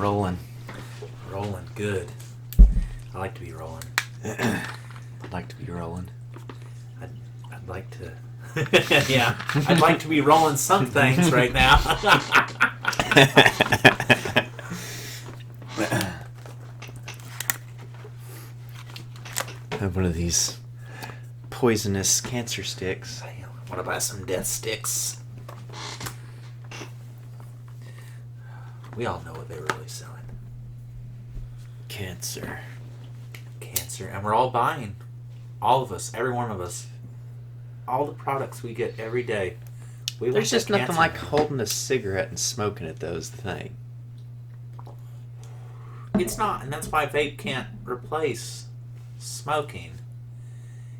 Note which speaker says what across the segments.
Speaker 1: rolling.
Speaker 2: Rolling, good. I like to be rolling.
Speaker 1: I'd like to be rolling.
Speaker 2: I'd like to... yeah, I'd like to be rolling some things right now.
Speaker 1: I have one of these poisonous cancer sticks.
Speaker 2: I want to buy some death sticks. We all know what they were really selling.
Speaker 1: Cancer.
Speaker 2: And we're all buying. All of us, every one of us. All the products we get every day.
Speaker 1: There's just nothing like holding a cigarette and smoking it, though, is the thing.
Speaker 2: It's not, and that's why vape can't replace smoking.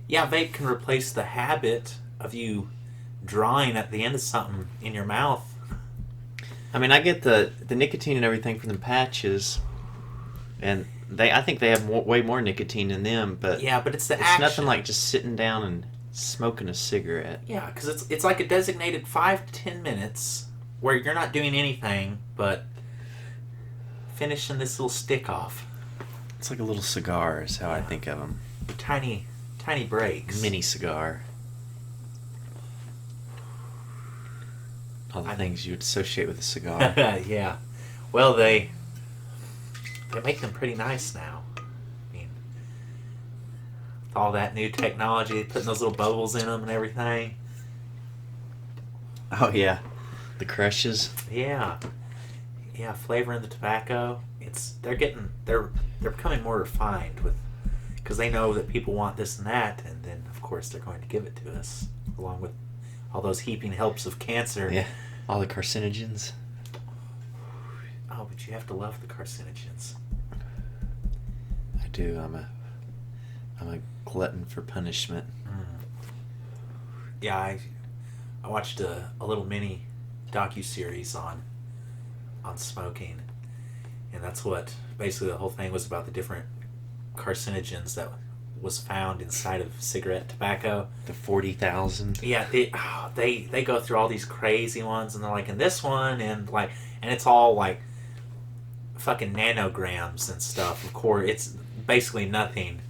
Speaker 2: Yeah, vape can replace the habit of you drawing at the end of something in your mouth.
Speaker 1: I mean, I get the nicotine and everything from the patches, and I think they have way more nicotine in them, but
Speaker 2: yeah, but it's action.
Speaker 1: Nothing like just sitting down and smoking a cigarette.
Speaker 2: Yeah, because it's like a designated 5 to 10 minutes where you're not doing anything but finishing this little stick off.
Speaker 1: It's like a little cigar is how I think of them.
Speaker 2: Tiny breaks.
Speaker 1: Mini cigar. All the things you would associate with a cigar.
Speaker 2: Yeah. Well, they make them pretty nice now. I mean, with all that new technology, putting those little bubbles in them and everything.
Speaker 1: Oh yeah, the crushes.
Speaker 2: Yeah, flavoring the tobacco. They're becoming more refined because they know that people want this and that, and then of course they're going to give it to us along with all those heaping helps of cancer.
Speaker 1: Yeah, all the carcinogens.
Speaker 2: Oh, but you have to love the carcinogens.
Speaker 1: I do. I'm a glutton for punishment.
Speaker 2: Yeah, I watched a little mini docu-series on smoking, and that's what basically the whole thing was about, the different carcinogens that was found inside of cigarette tobacco.
Speaker 1: The 40,000.
Speaker 2: Yeah, they go through all these crazy ones, and they're like, in this one, and it's all like fucking nanograms and stuff. Of course, it's basically nothing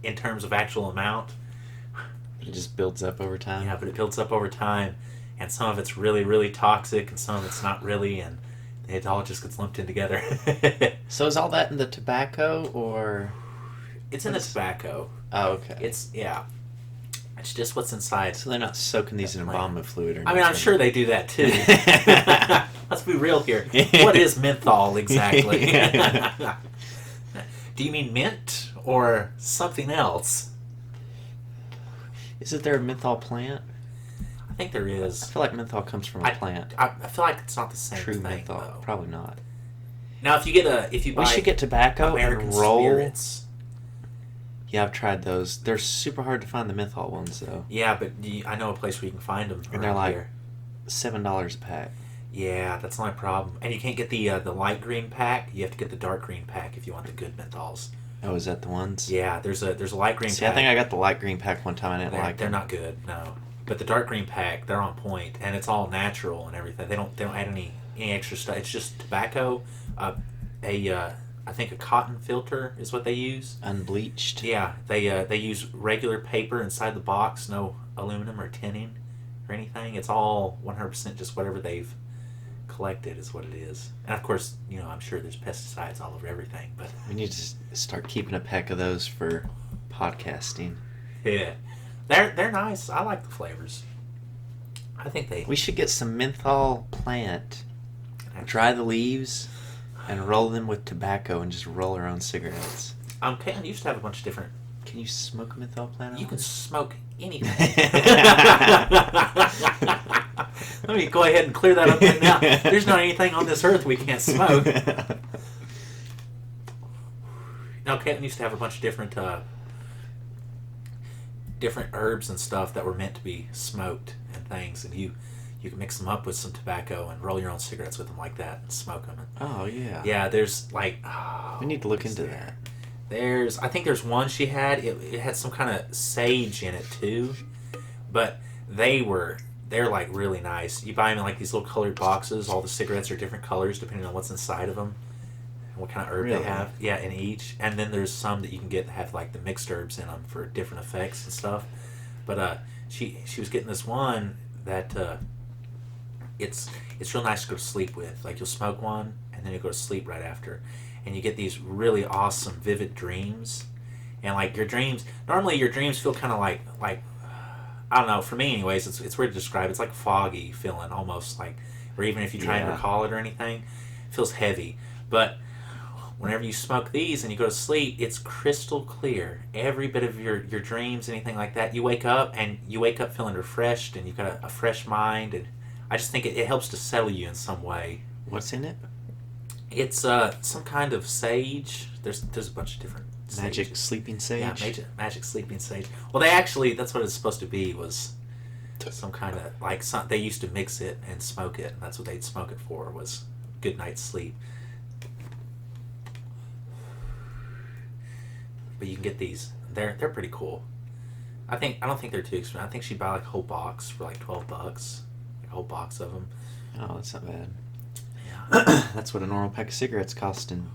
Speaker 2: in terms of actual amount.
Speaker 1: It just builds up over time.
Speaker 2: Yeah, but it builds up over time, and some of it's really, really toxic, and some of it's not really, and it all just gets lumped in together.
Speaker 1: So is all that in the tobacco, or?
Speaker 2: It's in the tobacco.
Speaker 1: Oh, okay.
Speaker 2: It's just what's inside.
Speaker 1: So they're not soaking these in embalming fluid or anything?
Speaker 2: I mean, I'm sure they do that too. Let's be real here. What is menthol exactly? Do you mean mint or something else?
Speaker 1: Isn't there a menthol plant?
Speaker 2: I think there is.
Speaker 1: I feel like menthol comes from a plant.
Speaker 2: I feel like it's not the same
Speaker 1: True
Speaker 2: thing.
Speaker 1: menthol,
Speaker 2: though.
Speaker 1: probably not.
Speaker 2: Now, if you buy,
Speaker 1: we should get tobacco
Speaker 2: American
Speaker 1: and roll.
Speaker 2: Spirits.
Speaker 1: Yeah, I've tried those. They're super hard to find, the menthol ones, though.
Speaker 2: Yeah, but I know a place where you can find them.
Speaker 1: And they're like
Speaker 2: here.
Speaker 1: $7 a pack.
Speaker 2: Yeah, that's my problem. And you can't get the light green pack. You have to get the dark green pack if you want the good menthols.
Speaker 1: Oh, is that the ones?
Speaker 2: Yeah, there's a light green
Speaker 1: See,
Speaker 2: pack.
Speaker 1: I think I got the light green pack one time. I didn't like them.
Speaker 2: They're not good, no. But the dark green pack, they're on point, and it's all natural and everything. They don't add any extra stuff. It's just tobacco, I think a cotton filter is what they use.
Speaker 1: Unbleached.
Speaker 2: Yeah, they use regular paper inside the box, no aluminum or tinning or anything. It's all 100% just whatever they've collected is what it is. And of course, I'm sure there's pesticides all over everything, but
Speaker 1: we need to start keeping a pack of those for podcasting.
Speaker 2: Yeah, they're nice. I like the flavors. I think
Speaker 1: we should get some menthol plant, dry the leaves, and roll them with tobacco and just roll our own cigarettes.
Speaker 2: Caitlin used to have a bunch of different.
Speaker 1: Can you smoke a menthol plant?
Speaker 2: You can smoke anything. Let me go ahead and clear that up right now. There's not anything on this earth we can't smoke. Now, Caitlin used to have a bunch of different herbs and stuff that were meant to be smoked and things, and you can mix them up with some tobacco and roll your own cigarettes with them like that and smoke them.
Speaker 1: Oh, yeah.
Speaker 2: Yeah, there's like...
Speaker 1: we need to look into that.
Speaker 2: I think there's one she had. It had some kind of sage in it too, but they're like really nice. You buy them in like these little colored boxes. All the cigarettes are different colors depending on what's inside of them, and what kind of herb
Speaker 1: Really?
Speaker 2: they have. Yeah, in each. And then there's some that you can get that have like the mixed herbs in them for different effects and stuff. But she was getting this one that it's real nice to go to sleep with. Like you'll smoke one and then you go to sleep right after, and you get these really awesome vivid dreams. And like your dreams, normally your dreams feel kind of like I don't know. For me, anyways, it's weird to describe. It's like foggy feeling, almost like, or even if you try and recall it or anything, it feels heavy. But whenever you smoke these and you go to sleep, it's crystal clear. Every bit of your dreams, anything like that, you wake up feeling refreshed, and you've got a fresh mind. And I just think it helps to settle you in some way.
Speaker 1: What's in it?
Speaker 2: It's some kind of sage. There's a bunch of different
Speaker 1: Magic
Speaker 2: sages.
Speaker 1: sleeping sage?
Speaker 2: Yeah, magic sleeping sage. Well, they actually, that's what it's supposed to be, was some kind of, like, they used to mix it and smoke it, and that's what they'd smoke it for, was good night's sleep. But you can get these. They're pretty cool. I don't think they're too expensive. I think she'd buy like a whole box for like $12. Like a whole box of them.
Speaker 1: Oh, that's not bad.
Speaker 2: Yeah.
Speaker 1: That's what a normal pack of cigarettes cost in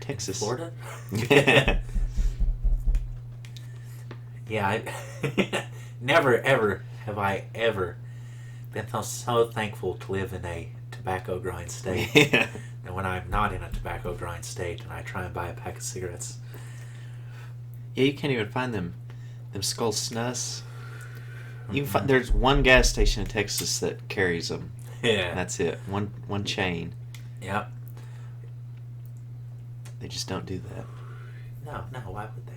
Speaker 1: Texas.
Speaker 2: Florida? Yeah, never ever have I ever been so thankful to live in a tobacco growing state.
Speaker 1: Yeah.
Speaker 2: And when I'm not in a tobacco growing state and I try and buy a pack of cigarettes.
Speaker 1: Yeah, you can't even find them Skull Snus. You can find, there's one gas station in Texas that carries them.
Speaker 2: Yeah.
Speaker 1: That's it. One chain.
Speaker 2: Yep.
Speaker 1: They just don't do that.
Speaker 2: No, why would they?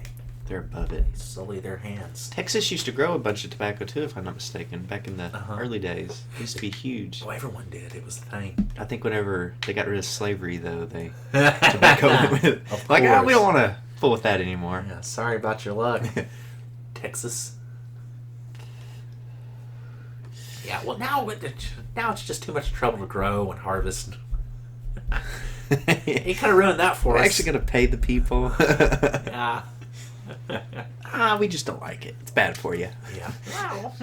Speaker 1: They're above it.
Speaker 2: They sully their hands.
Speaker 1: Texas used to grow a bunch of tobacco too, if I'm not mistaken, back in the early days. It used to be huge.
Speaker 2: Oh, everyone did. It was the thing.
Speaker 1: I think whenever they got rid of slavery, though, tobacco went with it.
Speaker 2: Of
Speaker 1: Like,
Speaker 2: course.
Speaker 1: we don't want to fool with that anymore.
Speaker 2: Yeah, sorry about your luck, Texas. Yeah, well, now it's just too much trouble to grow and harvest. He kind of ruined that for
Speaker 1: We're
Speaker 2: us.
Speaker 1: actually going to pay the people.
Speaker 2: Yeah.
Speaker 1: We just don't like it. It's bad for you.
Speaker 2: Yeah. Well,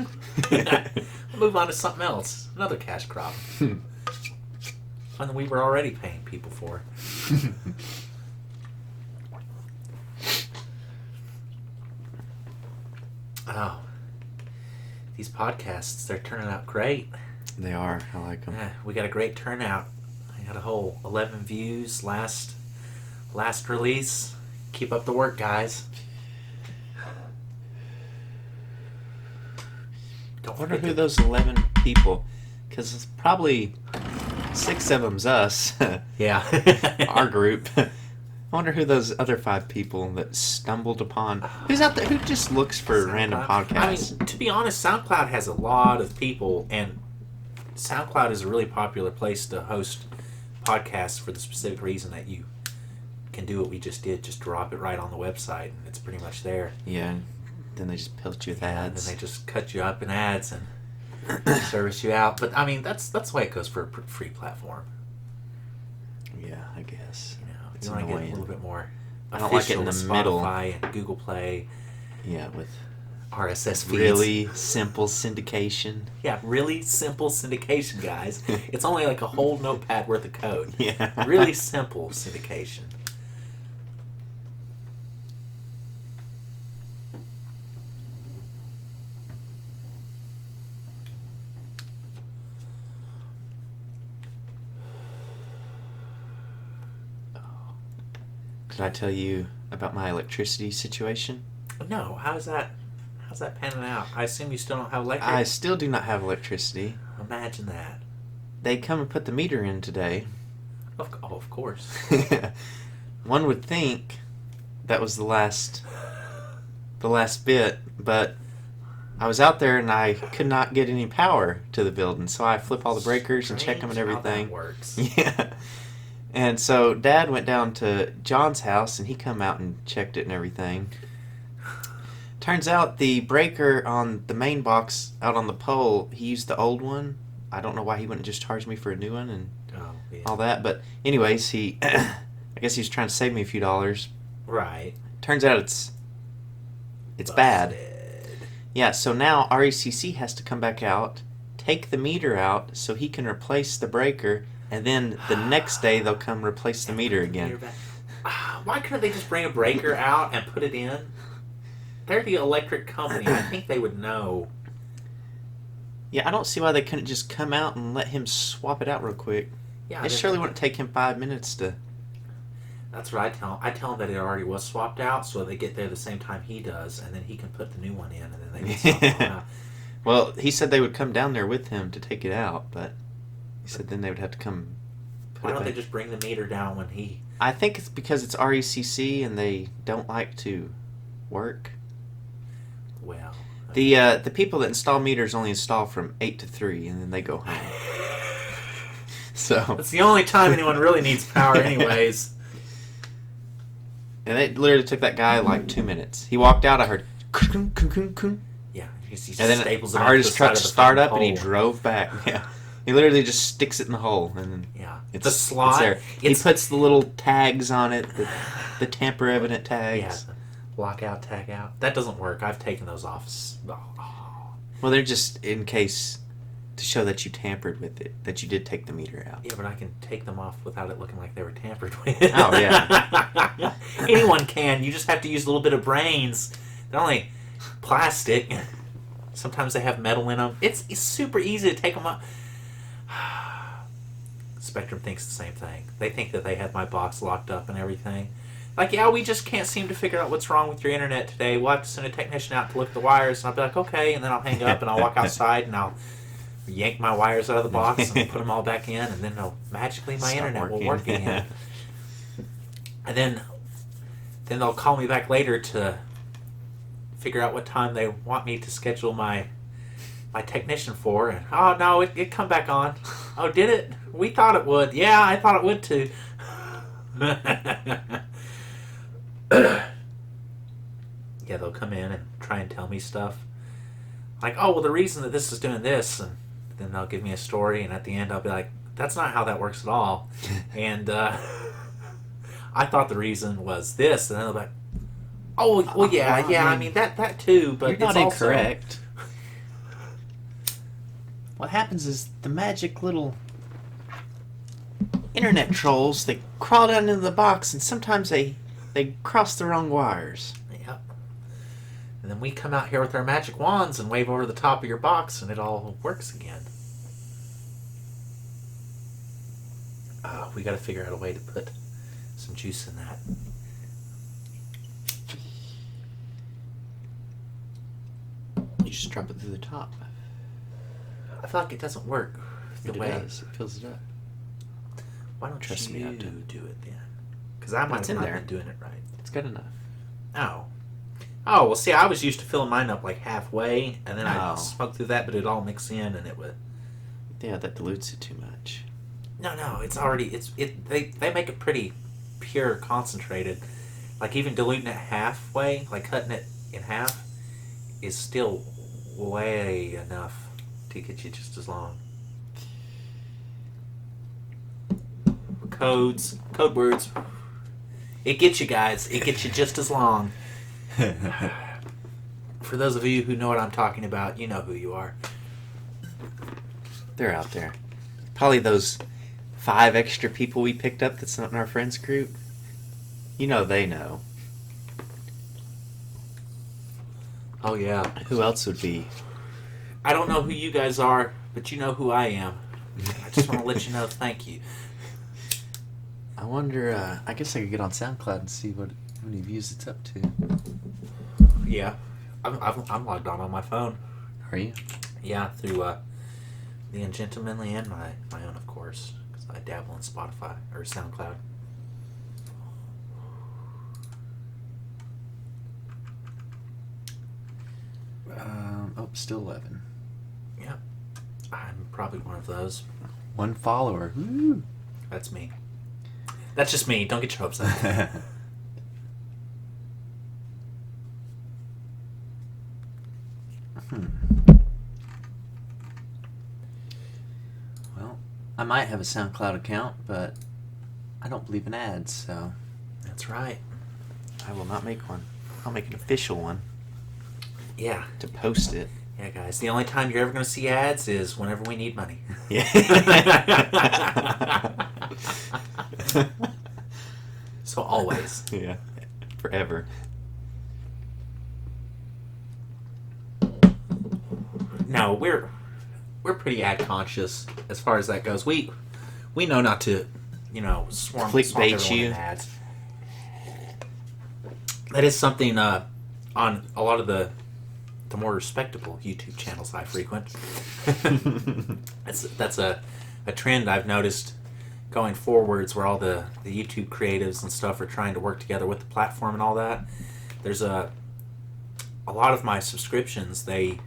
Speaker 2: we'll move on to something else. Another cash crop. One that we were already paying people for. Oh. These podcasts, they're turning out great.
Speaker 1: They are. I like them.
Speaker 2: Yeah, we got a great turnout. I got a whole 11 views last release. Keep up the work, guys.
Speaker 1: I wonder who those 11 people, because it's probably 6 of them's us.
Speaker 2: Yeah.
Speaker 1: Our group. I wonder who those other 5 people that stumbled upon. Who's out there who just looks for random podcasts?
Speaker 2: I mean, to be honest, SoundCloud has a lot of people, and SoundCloud is a really popular place to host podcasts for the specific reason that you can do what we just did, just drop it right on the website, and it's pretty much there.
Speaker 1: Yeah. Then they just pelt you with
Speaker 2: And
Speaker 1: ads.
Speaker 2: then they just cut you up in ads and service you out. But I mean, that's the way it goes for a free platform.
Speaker 1: Yeah, I guess.
Speaker 2: You know,
Speaker 1: It's
Speaker 2: you want to get a
Speaker 1: annoying.
Speaker 2: little bit more.
Speaker 1: I don't like it in
Speaker 2: official
Speaker 1: the
Speaker 2: with
Speaker 1: middle.
Speaker 2: Spotify and Google Play,
Speaker 1: Yeah, with
Speaker 2: RSS feeds.
Speaker 1: really simple syndication.
Speaker 2: Yeah, really simple syndication, guys. It's only like a whole notepad worth of code.
Speaker 1: Yeah.
Speaker 2: Really simple syndication.
Speaker 1: Did I tell you about my electricity situation?
Speaker 2: No, how's that panning out? I assume you still don't have electric?
Speaker 1: I still do not have electricity.
Speaker 2: Imagine that.
Speaker 1: They come and put the meter in today.
Speaker 2: Of course.
Speaker 1: One would think that was the last bit, but I was out there and I could not get any power to the building, so I flip all the breakers and check them and
Speaker 2: Strange
Speaker 1: everything.
Speaker 2: How that works.
Speaker 1: Yeah. And so Dad went down to John's house and he come out and checked it and everything. Turns out the breaker on the main box out on the pole, he used the old one. I don't know why he wouldn't just charge me for a new one and all that. But anyways, I guess he was trying to save me a few dollars.
Speaker 2: Right.
Speaker 1: Turns out it's
Speaker 2: Busted.
Speaker 1: bad. Yeah, so now RECC has to come back out, take the meter out so he can replace the breaker, And then the next day they'll come replace the meter again.
Speaker 2: Why couldn't they just bring a breaker out and put it in? They're the electric company. I think they would know.
Speaker 1: Yeah, I don't see why they couldn't just come out and let him swap it out real quick.
Speaker 2: Yeah,
Speaker 1: It surely wouldn't take him 5 minutes to...
Speaker 2: That's what I tell him. I tell him that it already was swapped out, so they get there the same time he does, and then he can put the new one in, and then they can swap it out.
Speaker 1: Well, he said they would come down there with him to take it out, but he said then they would have to come put
Speaker 2: Why
Speaker 1: it
Speaker 2: don't
Speaker 1: back.
Speaker 2: they just bring the meter down when he...
Speaker 1: I think it's because it's RECC and they don't like to work.
Speaker 2: Well...
Speaker 1: The people that install meters only install from 8 to 3, and then they go home. So
Speaker 2: That's the only time anyone really needs power anyways.
Speaker 1: And it literally took that guy like 2 minutes. He walked out, I heard...
Speaker 2: Yeah, he
Speaker 1: and then
Speaker 2: staples it
Speaker 1: I
Speaker 2: up
Speaker 1: heard
Speaker 2: to
Speaker 1: his
Speaker 2: the
Speaker 1: truck
Speaker 2: side of the
Speaker 1: start
Speaker 2: fucking
Speaker 1: up, and he
Speaker 2: pole.
Speaker 1: drove back. Yeah, he literally just sticks it in the hole, and then
Speaker 2: The slot...
Speaker 1: it's there. He puts the little tags on it, the tamper-evident
Speaker 2: Yeah,
Speaker 1: tags.
Speaker 2: lockout, tag out. That doesn't work. I've taken those off.
Speaker 1: Well, they're just in case to show that you tampered with it, that you did take the meter out.
Speaker 2: Yeah, but I can take them off without it looking like they were tampered with.
Speaker 1: Oh, yeah.
Speaker 2: Anyone can. You just have to use a little bit of brains. They're only plastic. Sometimes they have metal in them. It's super easy to take them off. Spectrum thinks the same thing. They think that they have my box locked up and everything. Like, yeah, we just can't seem to figure out what's wrong with your internet today. We'll have to send a technician out to look at the wires. And I'll be like, okay. And then I'll hang up and I'll walk outside and I'll yank my wires out of the box and put them all back in. And then magically my internet will work again. And then they'll call me back later to figure out what time they want me to schedule my technician for. And, oh, no, it come back on. Oh, did it? We thought it would. Yeah, I thought it would too. Yeah, they'll come in and try and tell me stuff. Like, oh, well, the reason that this is doing this, and then they'll give me a story, and at the end I'll be like, that's not how that works at all. And I thought the reason was this, and then they'll be like, oh, well, yeah, I mean, that too, but
Speaker 1: you're not
Speaker 2: it's also...
Speaker 1: incorrect. What happens is the magic little internet trolls, they crawl down into the box, and sometimes they cross the wrong wires.
Speaker 2: Yep. And then we come out here with our magic wands and wave over the top of your box, and it all works again. We got to figure out a way to put some juice in that.
Speaker 1: You just drop it through the top.
Speaker 2: I feel like it doesn't work the way.
Speaker 1: It does. It fills it up.
Speaker 2: Why don't
Speaker 1: Trust
Speaker 2: you
Speaker 1: me, I've done
Speaker 2: do it then? Because I might
Speaker 1: It's
Speaker 2: have
Speaker 1: in
Speaker 2: not
Speaker 1: there.
Speaker 2: been doing it right.
Speaker 1: It's good enough.
Speaker 2: Oh, well, see, I was used to filling mine up like halfway, and then I
Speaker 1: Oh.
Speaker 2: smoked through that, but it all mixed in, and it would...
Speaker 1: Yeah, that dilutes it too much.
Speaker 2: No, it's already... They make it pretty pure, concentrated. Like, even diluting it halfway, like cutting it in half, is still way enough to get you just as long. Code words. It gets you guys. It gets you just as long. For those of you who know what I'm talking about, you know who you are.
Speaker 1: They're out there. Probably those 5 extra people we picked up that's not in our friends group. You know they know.
Speaker 2: Oh, yeah.
Speaker 1: Who else would be?
Speaker 2: I don't know who you guys are, but you know who I am. I just want to let you know thank you.
Speaker 1: I wonder, I guess I could get on SoundCloud and see how many views it's up to.
Speaker 2: Yeah. I'm logged on my phone.
Speaker 1: Are you?
Speaker 2: Yeah, through the Ungentlemanly and my own, of course, because I dabble in Spotify or SoundCloud.
Speaker 1: Still 11.
Speaker 2: Yeah. I'm probably one of those.
Speaker 1: 1 follower. Woo!
Speaker 2: That's me. That's just me. Don't get your hopes up.
Speaker 1: Well, I might have a SoundCloud account, but I don't believe in ads, so
Speaker 2: That's right.
Speaker 1: I will not make one. I'll make an official one
Speaker 2: Yeah.
Speaker 1: to post it.
Speaker 2: Yeah, guys, the only time you're ever going to see ads is whenever we need money.
Speaker 1: Yeah.
Speaker 2: So always.
Speaker 1: Yeah. Forever.
Speaker 2: No, we're pretty ad conscious as far as that goes. We know not to, swamp
Speaker 1: Clickbait
Speaker 2: everyone
Speaker 1: you.
Speaker 2: in ads. That is something on a lot of the more respectable YouTube channels I frequent. that's a trend I've noticed going forwards, where all the YouTube creatives and stuff are trying to work together with the platform and all that. There's a lot of my subscriptions, they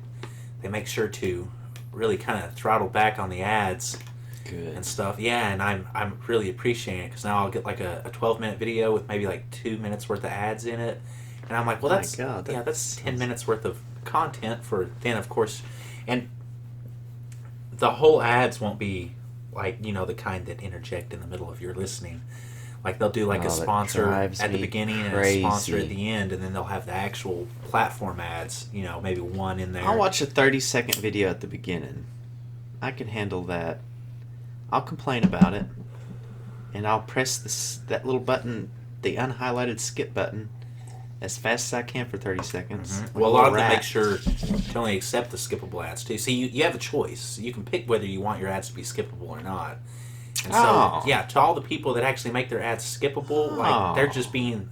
Speaker 2: make sure to really kind of throttle back on the ads.
Speaker 1: Good.
Speaker 2: And stuff. Yeah, and I'm really appreciating it, because now I'll get like a 12-minute video with maybe like 2 minutes worth of ads in it, and I'm like, well, that's 10 minutes worth of content for then, of course. And the whole ads won't be like, the kind that interject in the middle of your listening. Like, they'll do like a sponsor at the beginning and a sponsor at the end, and then they'll have the actual platform ads, maybe one in there.
Speaker 1: I'll watch a 30-second video at the beginning. I can handle that. I'll complain about it, and I'll press that little button, the unhighlighted skip button, as fast as I can for 30 seconds.
Speaker 2: Mm-hmm. Well, a lot of them make sure to only accept the skippable ads too. See, you have a choice. You can pick whether you want your ads to be skippable or not. And so, to all the people that actually make their ads skippable, like, they're just being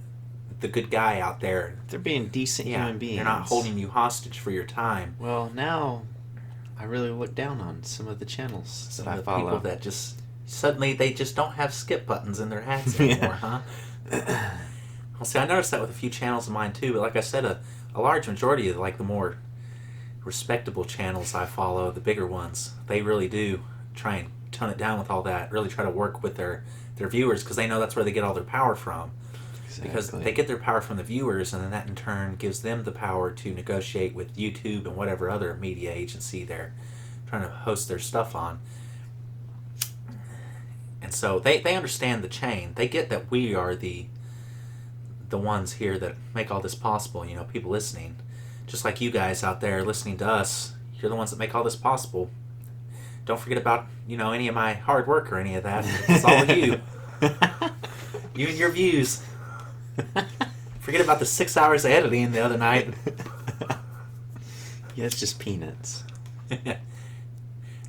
Speaker 2: the good guy out there.
Speaker 1: They're being decent human beings.
Speaker 2: They're not holding you hostage for your time.
Speaker 1: Well, now I really look down on some of the channels that I follow.
Speaker 2: People that just suddenly they just don't have skip buttons in their ads anymore, huh? Well, see, I noticed that with a few channels of mine too. But like I said, a large majority of the more respectable channels I follow, the bigger ones, they really do try and tone it down with all that. Really try to work with their viewers, because they know that's where they get all their power from. Exactly. Because they get their power from the viewers, and then that in turn gives them the power to negotiate with YouTube and whatever other media agency they're trying to host their stuff on. And so they understand the chain. They get that we are the ones here that make all this possible, people listening. Just like you guys out there listening to us, you're the ones that make all this possible. Don't forget about, any of my hard work or any of that. It's all of you. You and your views. Forget about the 6 hours of editing the other night.
Speaker 1: Yeah, it's just peanuts.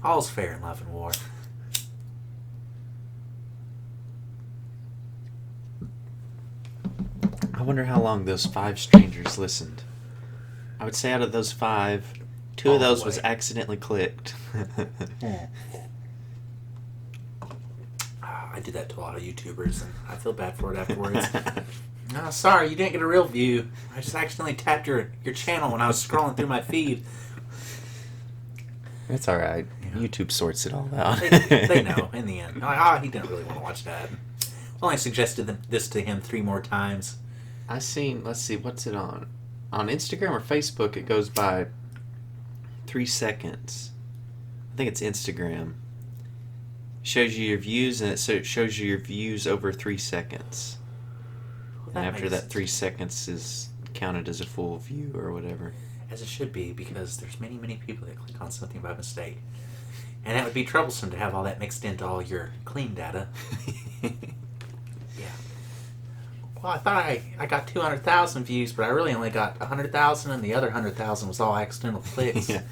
Speaker 2: All's fair in love and war.
Speaker 1: I wonder how long those 5 strangers listened. I would say out of those 5, 2 of those was accidentally clicked.
Speaker 2: I do that to a lot of YouTubers, and I feel bad for it afterwards. No, sorry, you didn't get a real view. I just accidentally tapped your channel when I was scrolling through my feed.
Speaker 1: That's all right. YouTube sorts it all out.
Speaker 2: They know in the end. Like, he didn't really want to watch that. Well, I suggested this to him 3 more times.
Speaker 1: I seen. Let's see, what's it on? On Instagram or Facebook? It goes by 3 seconds. I think it's Instagram. Shows you your views, and it shows you your views over 3 seconds.
Speaker 2: Well,
Speaker 1: and after that 3 seconds is counted as a full view or whatever.
Speaker 2: As it should be, because there's many, many people that click on something by mistake. And that would be troublesome to have all that mixed into all your clean data. Yeah. Well, I thought I got 200,000 views, but I really only got 100,000, and the other 100,000 was all accidental clicks.
Speaker 1: Yeah.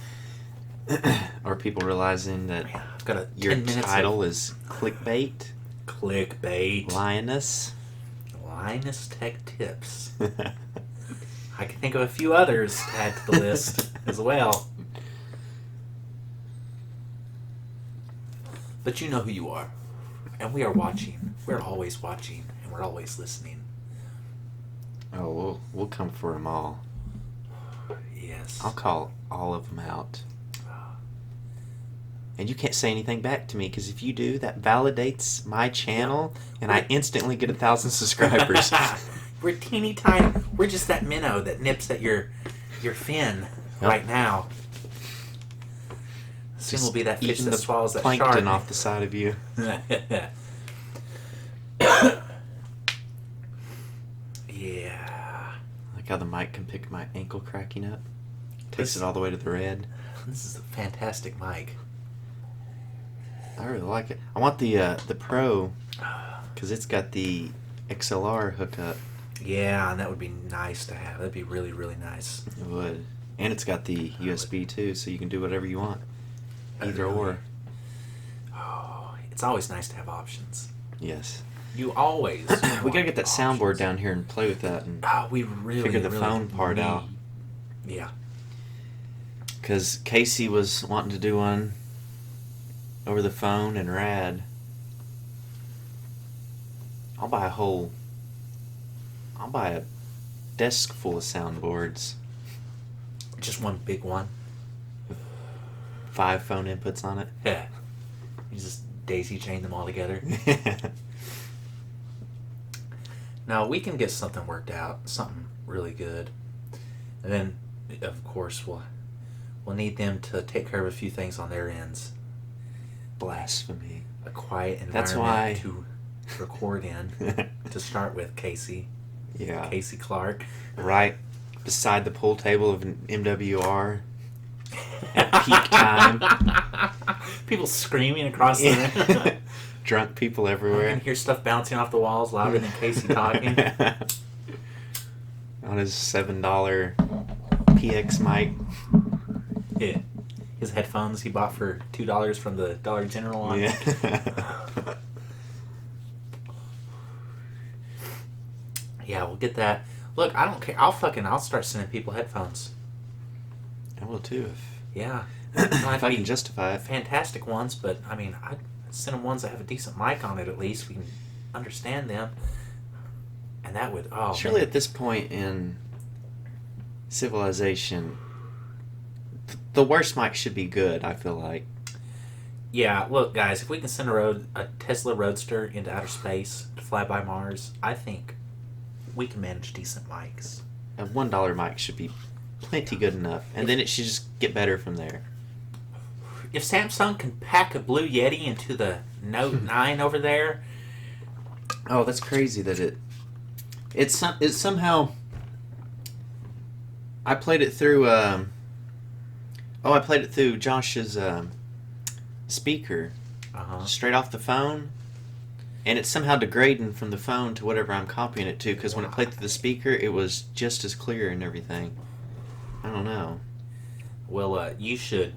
Speaker 1: Or people realizing that
Speaker 2: I've got
Speaker 1: your title is clickbait.
Speaker 2: Clickbait.
Speaker 1: Linus
Speaker 2: Tech Tips. I can think of a few others to add to the list as well. But you know who you are. And we are watching. We're always watching. And we're always listening.
Speaker 1: Oh, we'll come for them all.
Speaker 2: Yes.
Speaker 1: I'll call all of them out. And you can't say anything back to me, because if you do, that validates my channel, and I instantly get 1,000 subscribers.
Speaker 2: We're teeny tiny. We're just that minnow that nips at your fin right now. Soon we'll be that fish that swallows that
Speaker 1: plankton
Speaker 2: shark
Speaker 1: off the side of you.
Speaker 2: Yeah.
Speaker 1: Like how the mic can pick my ankle cracking up. Takes it all the way to the red.
Speaker 2: This is a fantastic mic.
Speaker 1: I really like it. I want the Pro because it's got the XLR hookup.
Speaker 2: Yeah, and that would be nice to have. That'd be really, really nice.
Speaker 1: It would. And it's got the USB too, so you can do whatever you want. Either or.
Speaker 2: Oh, it's always nice to have options.
Speaker 1: Yes.
Speaker 2: You always.
Speaker 1: We gotta get that soundboard down here and play with that and
Speaker 2: we really
Speaker 1: figure the phone part out.
Speaker 2: Yeah.
Speaker 1: Because Casey was wanting to do one over the phone and rad. I'll buy a desk full of soundboards.
Speaker 2: Just one big one.
Speaker 1: 5 phone inputs on it.
Speaker 2: Yeah. You just daisy chain them all together. Now, we can get something worked out, something really good. And then, of course, we'll need them to take care of a few things on their ends.
Speaker 1: Blasphemy.
Speaker 2: A quiet environment
Speaker 1: That's why
Speaker 2: to record in, to start with, Casey.
Speaker 1: Yeah.
Speaker 2: Casey Clark.
Speaker 1: Right beside the pool table of an MWR at peak time.
Speaker 2: People screaming across the room.
Speaker 1: Drunk people
Speaker 2: You
Speaker 1: everywhere.
Speaker 2: can hear stuff bouncing off the walls louder than Casey talking.
Speaker 1: On his $7 PX mic.
Speaker 2: Yeah. His headphones he bought for $2 from the Dollar General one.
Speaker 1: Yeah.
Speaker 2: Yeah, we'll get that. Look, I don't care. I'll start sending people headphones.
Speaker 1: I will too
Speaker 2: Yeah.
Speaker 1: if I can justify it.
Speaker 2: Fantastic ones, but I mean, I'd send them ones that have a decent mic on it at least. We can understand them. And that would,
Speaker 1: Surely
Speaker 2: man.
Speaker 1: at this point in civilization, the worst mic should be good, I feel like.
Speaker 2: Yeah, look, guys, if we can send a Tesla Roadster into outer space to fly by Mars, I think we can manage decent mics.
Speaker 1: A $1 mic should be plenty good enough, and then it should just get better from there.
Speaker 2: If Samsung can pack a Blue Yeti into the Note 9 over there...
Speaker 1: Oh, that's crazy that it's somehow... I played it through... I played it through Josh's speaker, straight off the phone, and it's somehow degrading from the phone to whatever I'm copying it to, because when it played through the speaker, it was just as clear and everything. I don't know.
Speaker 2: Well, you should...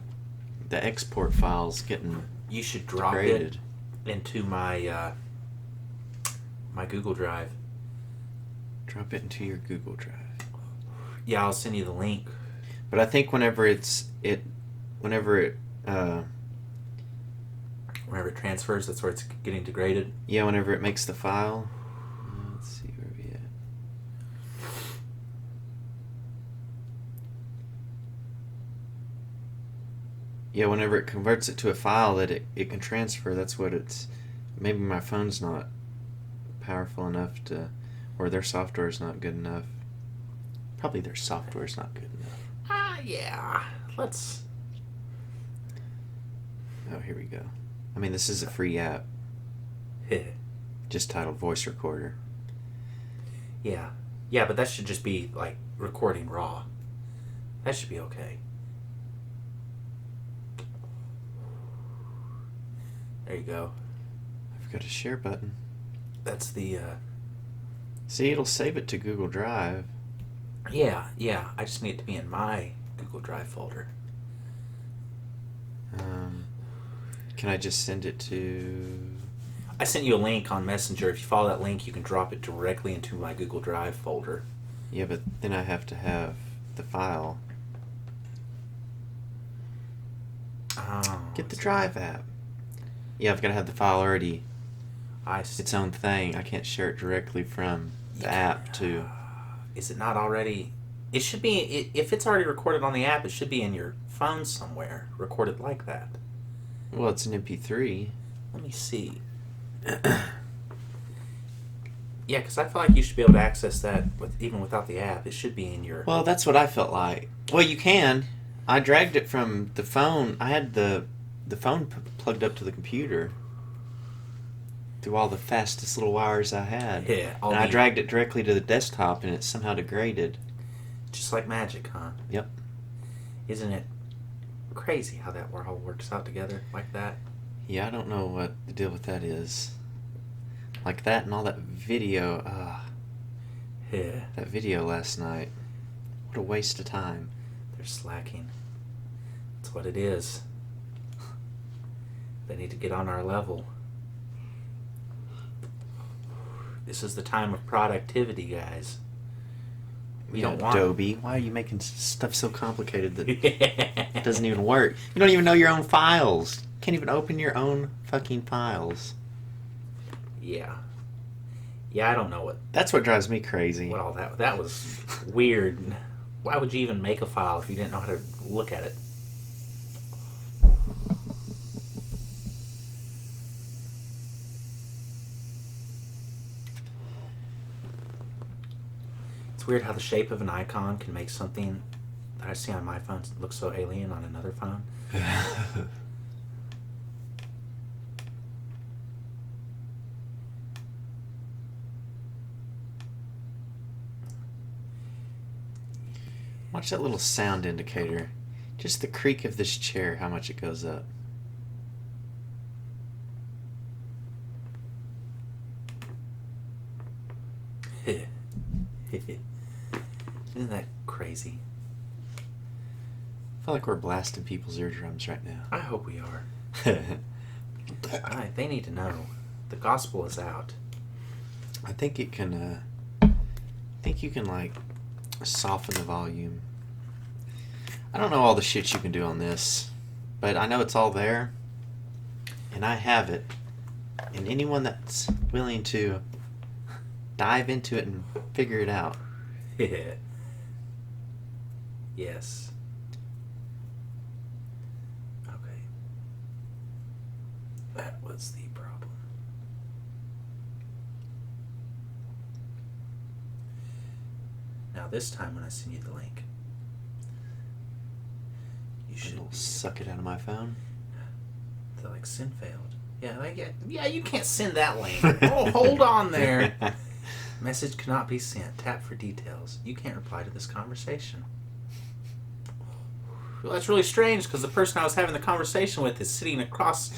Speaker 1: The export file's getting
Speaker 2: You should drop
Speaker 1: degraded.
Speaker 2: it into my my Google Drive.
Speaker 1: Drop it into your Google Drive.
Speaker 2: Yeah, I'll send you the link.
Speaker 1: But I think whenever it
Speaker 2: transfers, that's where it's getting degraded.
Speaker 1: yeah, whenever it makes the file. Let's see where we at. Yeah, whenever it converts it to a file that it can transfer, that's what it's... Maybe my phone's not powerful enough to... Or their software's not good enough. Probably their software's not good enough.
Speaker 2: Yeah. Let's...
Speaker 1: Oh, here we go. I mean, this is a free app. Just titled Voice Recorder.
Speaker 2: Yeah. Yeah, but that should just be, like, recording raw. That should be okay. There you go.
Speaker 1: I've got a share button.
Speaker 2: That's the,
Speaker 1: See, it'll save it to Google Drive.
Speaker 2: Yeah. I just need it to be in my Google Drive folder.
Speaker 1: Can I just send it to...
Speaker 2: I sent you a link on Messenger. If you follow that link, you can drop it directly into my Google Drive folder.
Speaker 1: Yeah, but then I have to have the file.
Speaker 2: Oh,
Speaker 1: Get the Drive app. Yeah, I've got to have the file already.
Speaker 2: I see.
Speaker 1: Its own thing. I can't share it directly from the app to...
Speaker 2: Is it not already... It should be... If it's already recorded on the app, it should be in your phone somewhere. Recorded like that.
Speaker 1: Well, it's an MP3.
Speaker 2: Let me see. Yeah, because I feel like you should be able to access that even without the app. It should be in your...
Speaker 1: Well, that's what I felt like. Well, you can. I dragged it from the phone. I had the phone plugged up to the computer through all the fastest little wires I had.
Speaker 2: Yeah.
Speaker 1: And I dragged it directly to the desktop, and it's somehow degraded.
Speaker 2: Just like magic, huh?
Speaker 1: Yep.
Speaker 2: Isn't it crazy how that all works out together like that?
Speaker 1: Yeah, I don't know what the deal with that is. Like that and all that video.
Speaker 2: Yeah.
Speaker 1: That video last night. What a waste of time.
Speaker 2: They're slacking. That's what it is. They need to get on our level. This is the time of productivity, guys. We don't want...
Speaker 1: Adobe, why are you making stuff so complicated that it doesn't even work? You don't even know your own files. Can't even open your own fucking files.
Speaker 2: Yeah. Yeah, I don't know what...
Speaker 1: That's what drives me crazy.
Speaker 2: Well, that was weird. Why would you even make a file if you didn't know how to look at it? It's weird how the shape of an icon can make something that I see on my phone look so alien on another phone.
Speaker 1: Watch that little sound indicator. Just the creak of this chair, how much it goes up.
Speaker 2: Isn't that crazy?
Speaker 1: I feel like we're blasting people's eardrums right now.
Speaker 2: I hope we are. They need to know. The gospel is out.
Speaker 1: I think it can, you can, like, soften the volume. I don't know all the shit you can do on this, but I know it's all there, and I have it. And anyone that's willing to dive into it and figure it out.
Speaker 2: Yes. Okay. That was the problem. Now this time when I send you the link, you should
Speaker 1: suck it out of my phone.
Speaker 2: They're like, send failed. Yeah, you can't send that link. Oh, hold on there. Message cannot be sent. Tap for details. You can't reply to this conversation. Well, that's really strange because the person I was having the conversation with is sitting across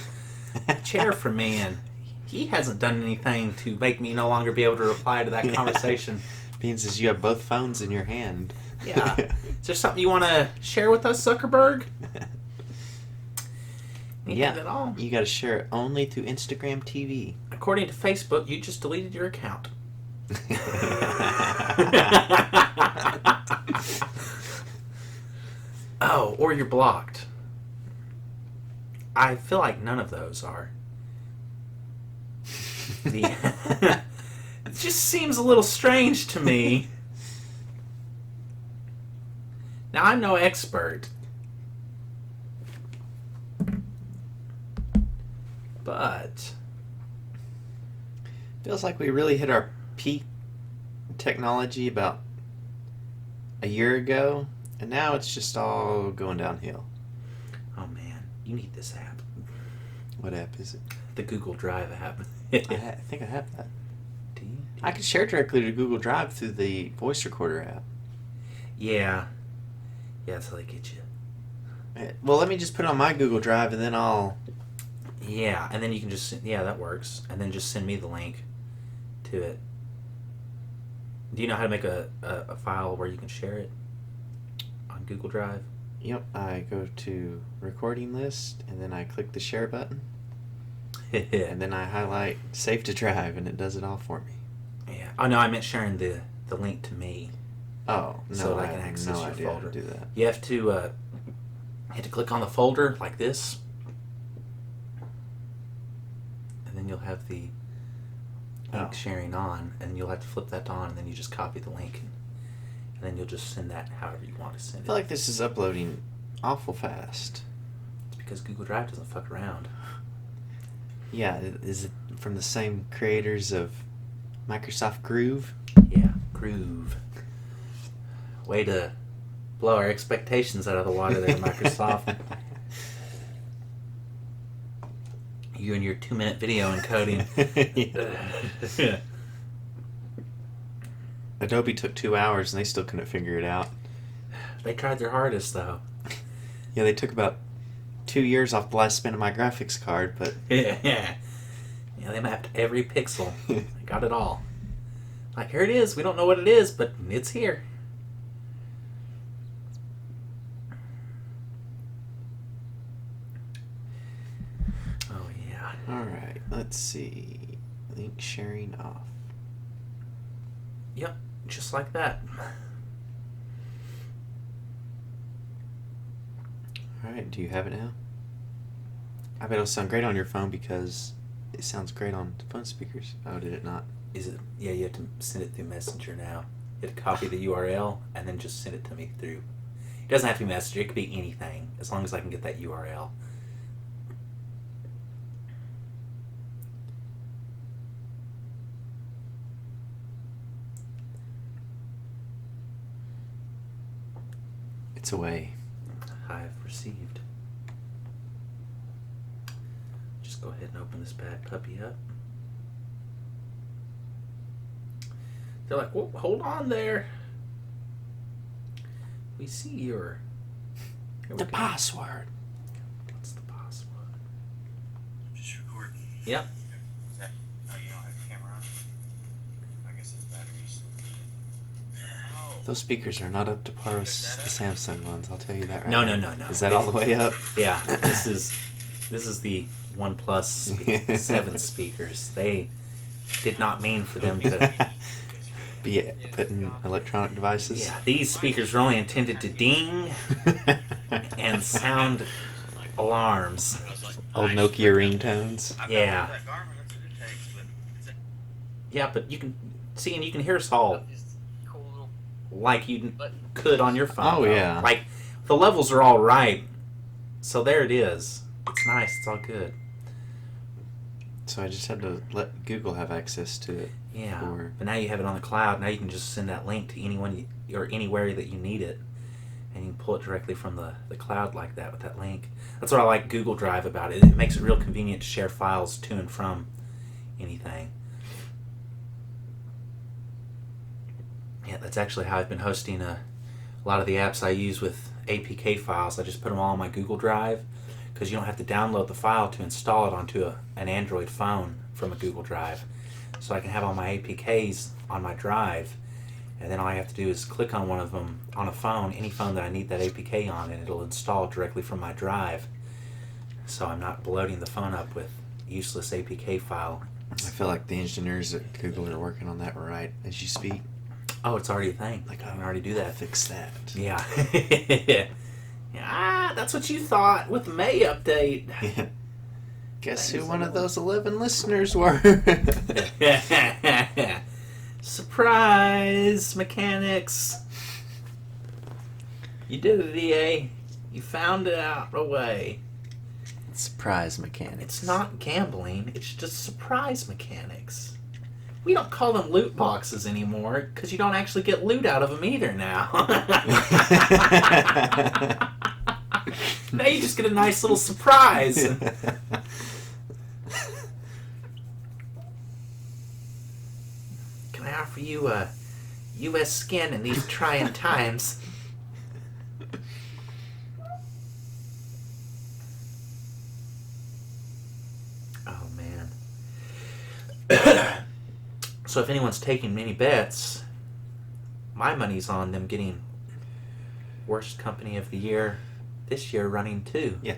Speaker 2: the chair from me, and he hasn't done anything to make me no longer be able to reply to that conversation.
Speaker 1: Means is you have both phones in your hand.
Speaker 2: Yeah. Is there something you want to share with us, Zuckerberg? Anything at all?
Speaker 1: You got to share it only through Instagram TV.
Speaker 2: According to Facebook, you just deleted your account. Oh, or you're blocked. I feel like none of those are. It just seems a little strange to me. Now, I'm no expert. But
Speaker 1: feels like we really hit our peak technology about a year ago, and now it's just all going downhill.
Speaker 2: Oh man, you need this app.
Speaker 1: What app is it?
Speaker 2: The Google Drive app.
Speaker 1: I think I have that. Do you? I can share directly to Google Drive through the voice recorder app.
Speaker 2: Yeah, that's how they get you.
Speaker 1: Well, let me just put it on my Google Drive, and then I'll...
Speaker 2: Yeah, and then you can just... Yeah, that works. And then just send me the link to it. Do you know how to make a file where you can share it on Google Drive?
Speaker 1: Yep, I go to recording list, and then I click the share button. And then I highlight save to drive, and it does it all for me.
Speaker 2: Yeah. Oh, no, I meant sharing the link to me.
Speaker 1: Oh, no,
Speaker 2: so that I can access
Speaker 1: no
Speaker 2: your
Speaker 1: idea
Speaker 2: folder.
Speaker 1: How to do that.
Speaker 2: You have to click on the folder like this. And then you'll have the link sharing on, and you'll have to flip that on, and then you just copy the link, and then you'll just send that however you want to send it.
Speaker 1: I feel like this is uploading awful fast.
Speaker 2: It's because Google Drive doesn't fuck around.
Speaker 1: Yeah, is it from the same creators of Microsoft Groove?
Speaker 2: Yeah, Groove. Way to blow our expectations out of the water there, Microsoft. You and your 2-minute video encoding.
Speaker 1: Adobe took 2 hours and they still couldn't figure it out.
Speaker 2: They tried their hardest, though.
Speaker 1: Yeah, they took about 2 years off the lifespan of my graphics card, but...
Speaker 2: Yeah, they mapped every pixel. They got it all. Like, here it is. We don't know what it is, but it's here. Oh, yeah.
Speaker 1: Alright, let's see. Link sharing off.
Speaker 2: Yep, just like that.
Speaker 1: Alright, do you have it now? I bet it'll sound great on your phone because it sounds great on phone speakers. Oh, did it not?
Speaker 2: Is it? Yeah, you have to send it through Messenger now. You have to copy the URL and then just send it to me through. It doesn't have to be Messenger. It could be anything as long as I can get that URL.
Speaker 1: It's away.
Speaker 2: I've received. Just go ahead and open this bad puppy up. They're like, whoa, hold on there. We see your...
Speaker 1: The password.
Speaker 2: What's the password?
Speaker 3: Just record.
Speaker 2: Yep.
Speaker 3: Is that, oh, you don't have a camera on? I guess it's batteries. Oh.
Speaker 1: Those speakers are not up to par with the Samsung ones, I'll tell you that right
Speaker 2: No.
Speaker 1: now. Is that all the way up?
Speaker 2: Yeah, this is the OnePlus 7 speakers. They did not mean for them to...
Speaker 1: Be put in electronic devices?
Speaker 2: Yeah, these speakers are only intended to ding and sound alarms.
Speaker 1: Old Nokia ringtones.
Speaker 2: Yeah. Yeah, but you can see and you can hear us all like you could on your phone.
Speaker 1: Oh, yeah.
Speaker 2: Like, the levels are all right. So there it is. It's nice. It's all good.
Speaker 1: So I just had to let Google have access to it.
Speaker 2: Yeah,
Speaker 1: Or...
Speaker 2: but now you have it on the cloud. Now you can just send that link to anyone or anywhere that you need it, and you can pull it directly from the cloud like that with that link. That's what I like Google Drive about it. It makes it real convenient to share files to and from anything. Yeah, that's actually how I've been hosting a lot of the apps I use with APK files. I just put them all on my Google Drive because you don't have to download the file to install it onto an Android phone from a Google Drive. So I can have all my APKs on my drive, and then all I have to do is click on one of them on a phone, any phone that I need that APK on, and it'll install directly from my drive. So I'm not bloating the phone up with useless APK file.
Speaker 1: I feel like the engineers at Google are working on that right as you speak.
Speaker 2: Oh, it's already a thing.
Speaker 1: Like,
Speaker 2: I can already do that.
Speaker 1: Fix that.
Speaker 2: Yeah. Yeah, that's what you thought with the May update.
Speaker 1: Yeah. Guess who one of those 11 listeners were?
Speaker 2: Surprise, mechanics. You did it, EA. You found it out away.
Speaker 1: Surprise mechanics.
Speaker 2: It's not gambling, it's just surprise mechanics. We don't call them loot boxes anymore because you don't actually get loot out of them either now. Now you just get a nice little surprise. Can I offer you a U.S. skin in these trying times? Oh, man. So if anyone's taking many bets, my money's on them getting worst company of the year this year running too.
Speaker 1: Yeah,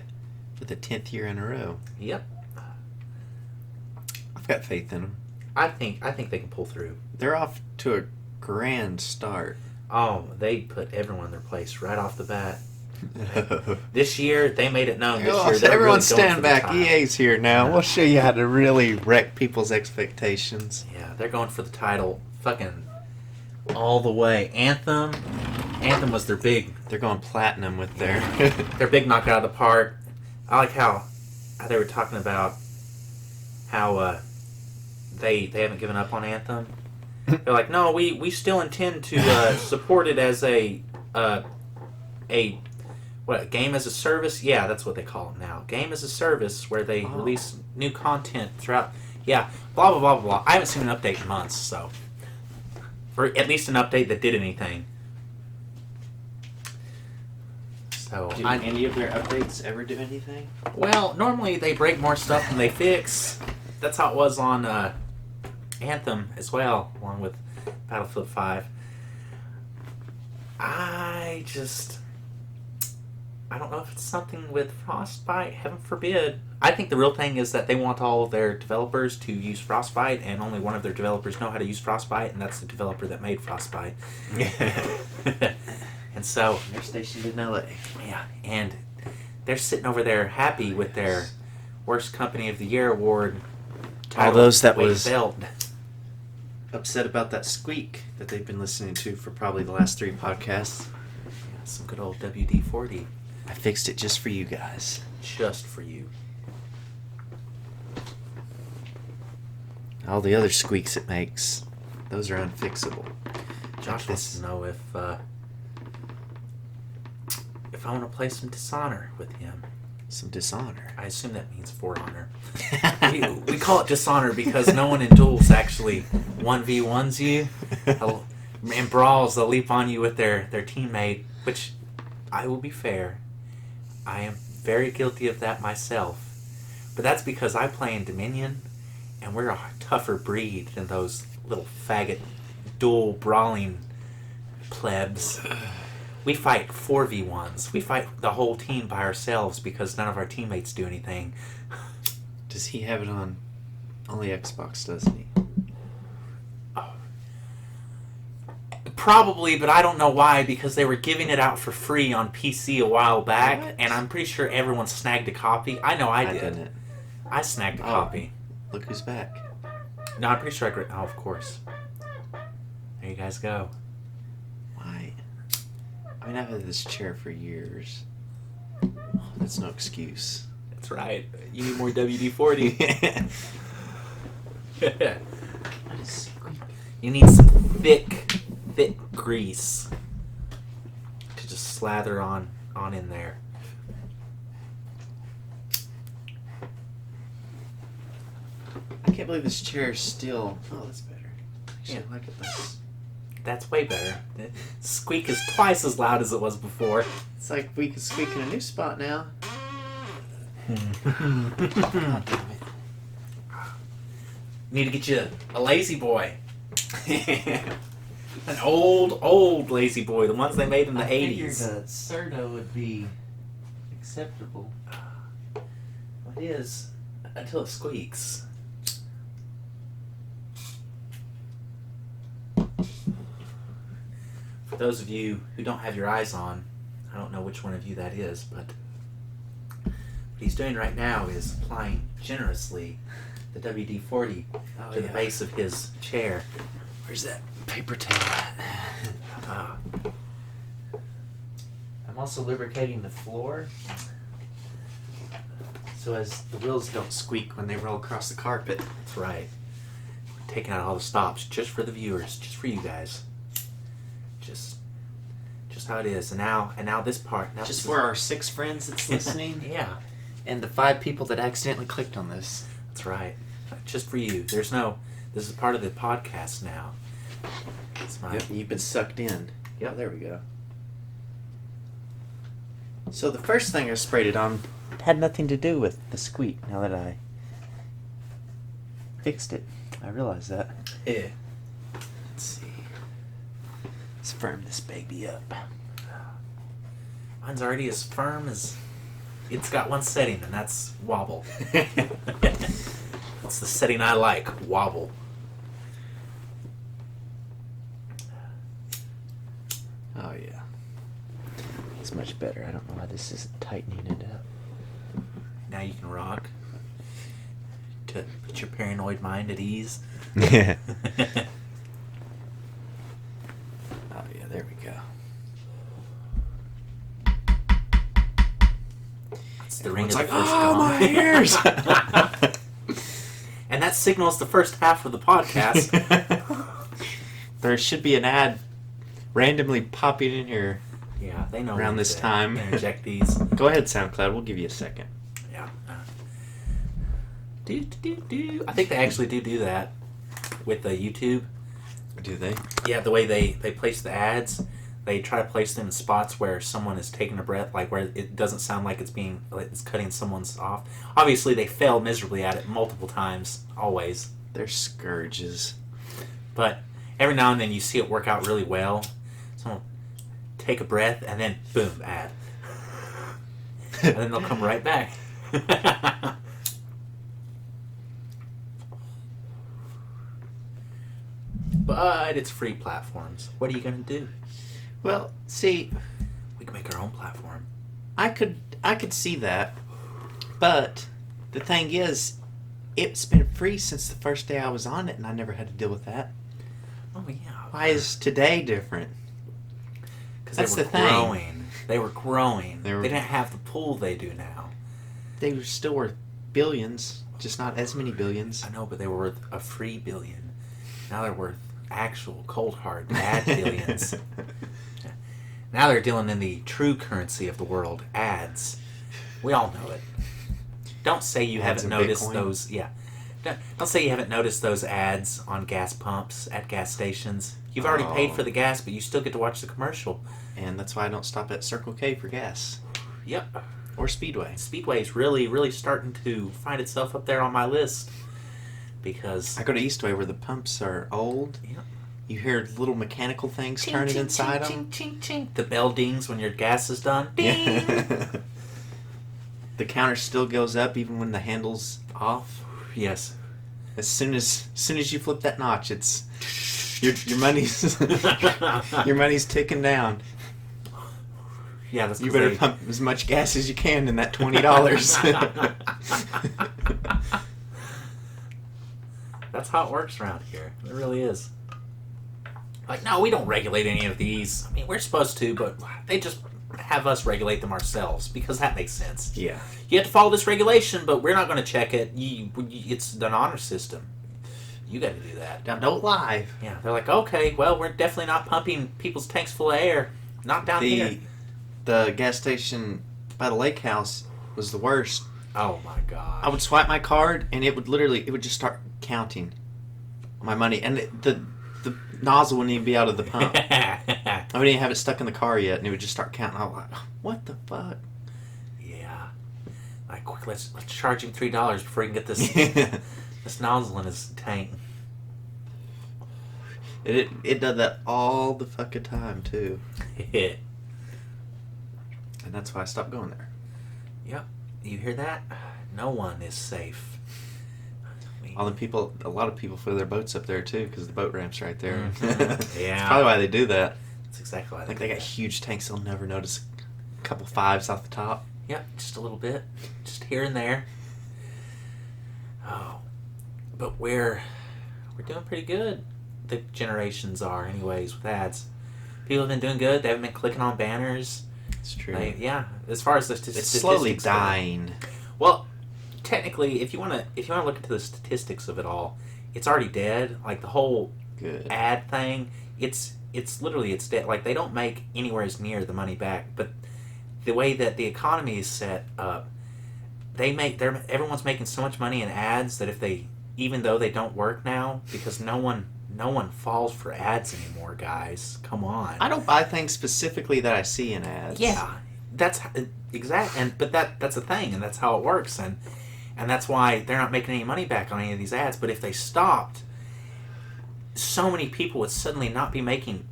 Speaker 1: for the 10th year in a row.
Speaker 2: Yep.
Speaker 1: I've got faith in them.
Speaker 2: I think they can pull through.
Speaker 1: They're off to a grand start.
Speaker 2: Oh, they put everyone in their place right off the bat. This year, they made it known. This year, they're
Speaker 1: everyone
Speaker 2: really
Speaker 1: stand
Speaker 2: going for
Speaker 1: back.
Speaker 2: the title.
Speaker 1: EA's here now.
Speaker 2: Yeah.
Speaker 1: We'll show you how to really wreck people's expectations.
Speaker 2: Yeah, they're going for the title, fucking all the way. Anthem was their big
Speaker 1: They're going platinum with their...
Speaker 2: their big knockout of the park. I like how they were talking about how they haven't given up on Anthem. They're like, no, we still intend to support it as a game as a service? Yeah, that's what they call it now. Game as a service, where they release new content throughout. Yeah, blah blah blah blah. I haven't seen an update in months, so, or at least an update that did anything. So So
Speaker 1: Do any of their updates ever do anything?
Speaker 2: well, normally they break more stuff than they fix. That's how it was on Anthem as well, along with Battlefield 5. I don't know if it's something with Frostbite, heaven forbid. I think the real thing is that they want all of their developers to use Frostbite, and only one of their developers know how to use Frostbite, and that's the developer that made Frostbite. And so
Speaker 1: They're stationed in LA.
Speaker 2: yeah, and they're sitting over there happy with their Worst Company of the Year award.
Speaker 1: All those that
Speaker 2: weight
Speaker 1: was
Speaker 2: belt.
Speaker 1: upset about that squeak that they've been listening to for probably the last 3 podcasts.
Speaker 2: Yeah, some good old WD-40
Speaker 1: I fixed it just for you guys.
Speaker 2: just for you.
Speaker 1: All the other squeaks it makes, those are unfixable.
Speaker 2: Josh wants to know if I want to play some Dishonor with him.
Speaker 1: Some dishonor.
Speaker 2: I assume that means For Honor. we call it Dishonor because no one in duels actually 1v1s you. In brawls, they'll leap on you with their teammate, which I will be fair. I am very guilty of that myself. But that's because I play in Dominion, and we're a tougher breed than those little faggot dual brawling plebs. We fight 4v1s. We fight the whole team by ourselves because none of our teammates do anything.
Speaker 1: Does he have it on only Xbox, doesn't he?
Speaker 2: Probably, but I don't know why, because they were giving it out for free on PC a while back,
Speaker 1: What?
Speaker 2: and I'm pretty sure everyone snagged a copy. I know I did.
Speaker 1: didn't.
Speaker 2: I snagged a
Speaker 1: Oh.
Speaker 2: copy.
Speaker 1: Look who's back.
Speaker 2: No, I'm pretty sure oh, of course. There you guys go.
Speaker 1: Why? I mean, I've had this chair for years. That's no excuse.
Speaker 2: That's right. You need more WD-40. You need some thick grease to just slather on in there.
Speaker 1: I can't believe this chair is still... Oh, that's better. Actually,
Speaker 2: Yeah.
Speaker 1: I like it this.
Speaker 2: That's way better. The squeak is twice as loud as it was before.
Speaker 1: It's like we can squeak in a new spot now.
Speaker 2: Need to get you a lazy boy. An old lazy boy. The ones they made in the 80s.
Speaker 1: a Serto would be acceptable.
Speaker 2: It is until it squeaks. For those of you who don't have your eyes on, I don't know which one of you that is, but what he's doing right now is applying generously the WD-40 to the base of his chair.
Speaker 1: Where's that paper towel at? I'm also lubricating the floor so as the wheels don't squeak when they roll across the carpet.
Speaker 2: That's right. Taking out all the stops just for the viewers, just for you guys. Just how it is. And now this part. Now
Speaker 1: Just for our 6 friends that's listening,
Speaker 2: Yeah,
Speaker 1: and the 5 people that accidentally clicked on this.
Speaker 2: that's right. Just for you. This is part of the podcast now. It's my
Speaker 1: Yep, you've been sucked in.
Speaker 2: Yep.
Speaker 1: Oh, there we go. So the first thing I sprayed it on had nothing to do with the squeak. Now that I fixed it, I realize that.
Speaker 2: Yeah.
Speaker 1: Let's see. Let's firm this baby up.
Speaker 2: Mine's already as firm as it's got one setting, and that's wobble. That's the setting I like, wobble.
Speaker 1: Oh yeah. It's much better. I don't know why this isn't tightening it up.
Speaker 2: Now you can rock. To put your paranoid mind at ease.
Speaker 1: Yeah. Oh yeah, there we go.
Speaker 2: It's the ring
Speaker 1: Everyone's
Speaker 2: of the
Speaker 1: like,
Speaker 2: first
Speaker 1: "Oh,
Speaker 2: gong."
Speaker 1: my ears!
Speaker 2: And that signals the first half of the podcast.
Speaker 1: There should be an ad randomly popping in here.
Speaker 2: Yeah, they know
Speaker 1: Around
Speaker 2: when
Speaker 1: this
Speaker 2: to
Speaker 1: time.
Speaker 2: Interject these.
Speaker 1: Go ahead, SoundCloud. We'll give you a second.
Speaker 2: Yeah. I think they actually do that with the YouTube.
Speaker 1: Do they?
Speaker 2: Yeah, the way they place the ads, They try to place them in spots where someone is taking a breath, like where it doesn't sound like it's cutting someone's off. Obviously, they fail miserably at it multiple times, always.
Speaker 1: They're scourges.
Speaker 2: But every now and then you see it work out really well. Someone take a breath and then boom, ad. And then they'll come right back. But it's free platforms. What are you going to do?
Speaker 1: Well, see,
Speaker 2: We can make our own platform.
Speaker 1: I could see that, but the thing is, it's been free since the first day I was on it, and I never had to deal with that.
Speaker 2: Oh, yeah.
Speaker 1: Why is today different?
Speaker 2: Because
Speaker 1: That's
Speaker 2: they were
Speaker 1: the thing.
Speaker 2: growing. They were growing.
Speaker 1: They were-
Speaker 2: They didn't have the pool they do now.
Speaker 1: They were still worth billions, just not as many billions.
Speaker 2: I know, but they were worth a free billion. Now they're worth actual cold hard bad billions. Now they're dealing in the true currency of the world, ads. We all know it. Don't say you
Speaker 1: Ads
Speaker 2: haven't
Speaker 1: and
Speaker 2: noticed
Speaker 1: Bitcoin.
Speaker 2: those. Yeah. Don't say you haven't noticed those ads on gas pumps at gas stations. You've already paid for the gas, but you still get to watch the commercial.
Speaker 1: And that's why I don't stop at Circle K for gas.
Speaker 2: Yep.
Speaker 1: Or Speedway.
Speaker 2: Speedway's really, really starting to find itself up there on my list. Because
Speaker 1: I go to Eastway where the pumps are old.
Speaker 2: Yep.
Speaker 1: You hear little mechanical things
Speaker 2: ching,
Speaker 1: turning
Speaker 2: ching,
Speaker 1: inside
Speaker 2: ching,
Speaker 1: them.
Speaker 2: ching, ching, ching. The bell dings when your gas is done. Ding!
Speaker 1: The counter still goes up even when the handle's off.
Speaker 2: Yes.
Speaker 1: As soon as you flip that notch, it's your money's your money's ticking down.
Speaker 2: Yeah, that's
Speaker 1: You
Speaker 2: 'cause
Speaker 1: better pump as much gas as you can in that $20.
Speaker 2: That's how it works around here. It really is. Like, no, we don't regulate any of these. I mean, we're supposed to, but they just have us regulate them ourselves because that makes sense.
Speaker 1: Yeah.
Speaker 2: You have to follow this regulation, but we're not going to check it. It's an honor system. You got to do that.
Speaker 1: Now don't lie.
Speaker 2: Yeah, they're like, okay, well, we're definitely not pumping people's tanks full of air. Not down here.
Speaker 1: The gas station by the lake house was the worst.
Speaker 2: Oh my god.
Speaker 1: I would swipe my card and it would just start counting my money, and the nozzle wouldn't even be out of the pump. I wouldn't even have it stuck in the car yet, and it would just start counting. I was like, what the fuck?
Speaker 2: Yeah. Like, quick, let's charge him $3 before he can get this this nozzle in his tank.
Speaker 1: It does that all the fucking time too, and that's why I stopped going there.
Speaker 2: Yep. You hear that? No one is safe. I mean,
Speaker 1: A lot of people fill their boats up there too because the boat ramp's right there.
Speaker 2: Mhm. Yeah.
Speaker 1: That's probably why they do that.
Speaker 2: That's exactly why
Speaker 1: I think
Speaker 2: do
Speaker 1: they got
Speaker 2: that.
Speaker 1: huge tanks. They'll never notice a couple fives off the top.
Speaker 2: Yep, just a little bit. Just here and there. Oh. But we're doing pretty good. The generations are, anyways, with ads. People have been doing good. They haven't been clicking on banners.
Speaker 1: It's true.
Speaker 2: Yeah, as far as the
Speaker 1: It's
Speaker 2: statistics
Speaker 1: slowly
Speaker 2: go.
Speaker 1: dying.
Speaker 2: Well, technically, if you want to look into the statistics of it all, it's already dead. Like the whole
Speaker 1: Good.
Speaker 2: ad thing, it's literally it's dead. Like they don't make anywhere as near the money back. But the way that the economy is set up, everyone's making so much money in ads that even though they don't work now, because no one falls for ads anymore, guys. Come on.
Speaker 1: I don't buy things specifically that I see in ads.
Speaker 2: Yeah, that's but that's a thing, and that's how it works, and that's why they're not making any money back on any of these ads. But if they stopped, so many people would suddenly not be making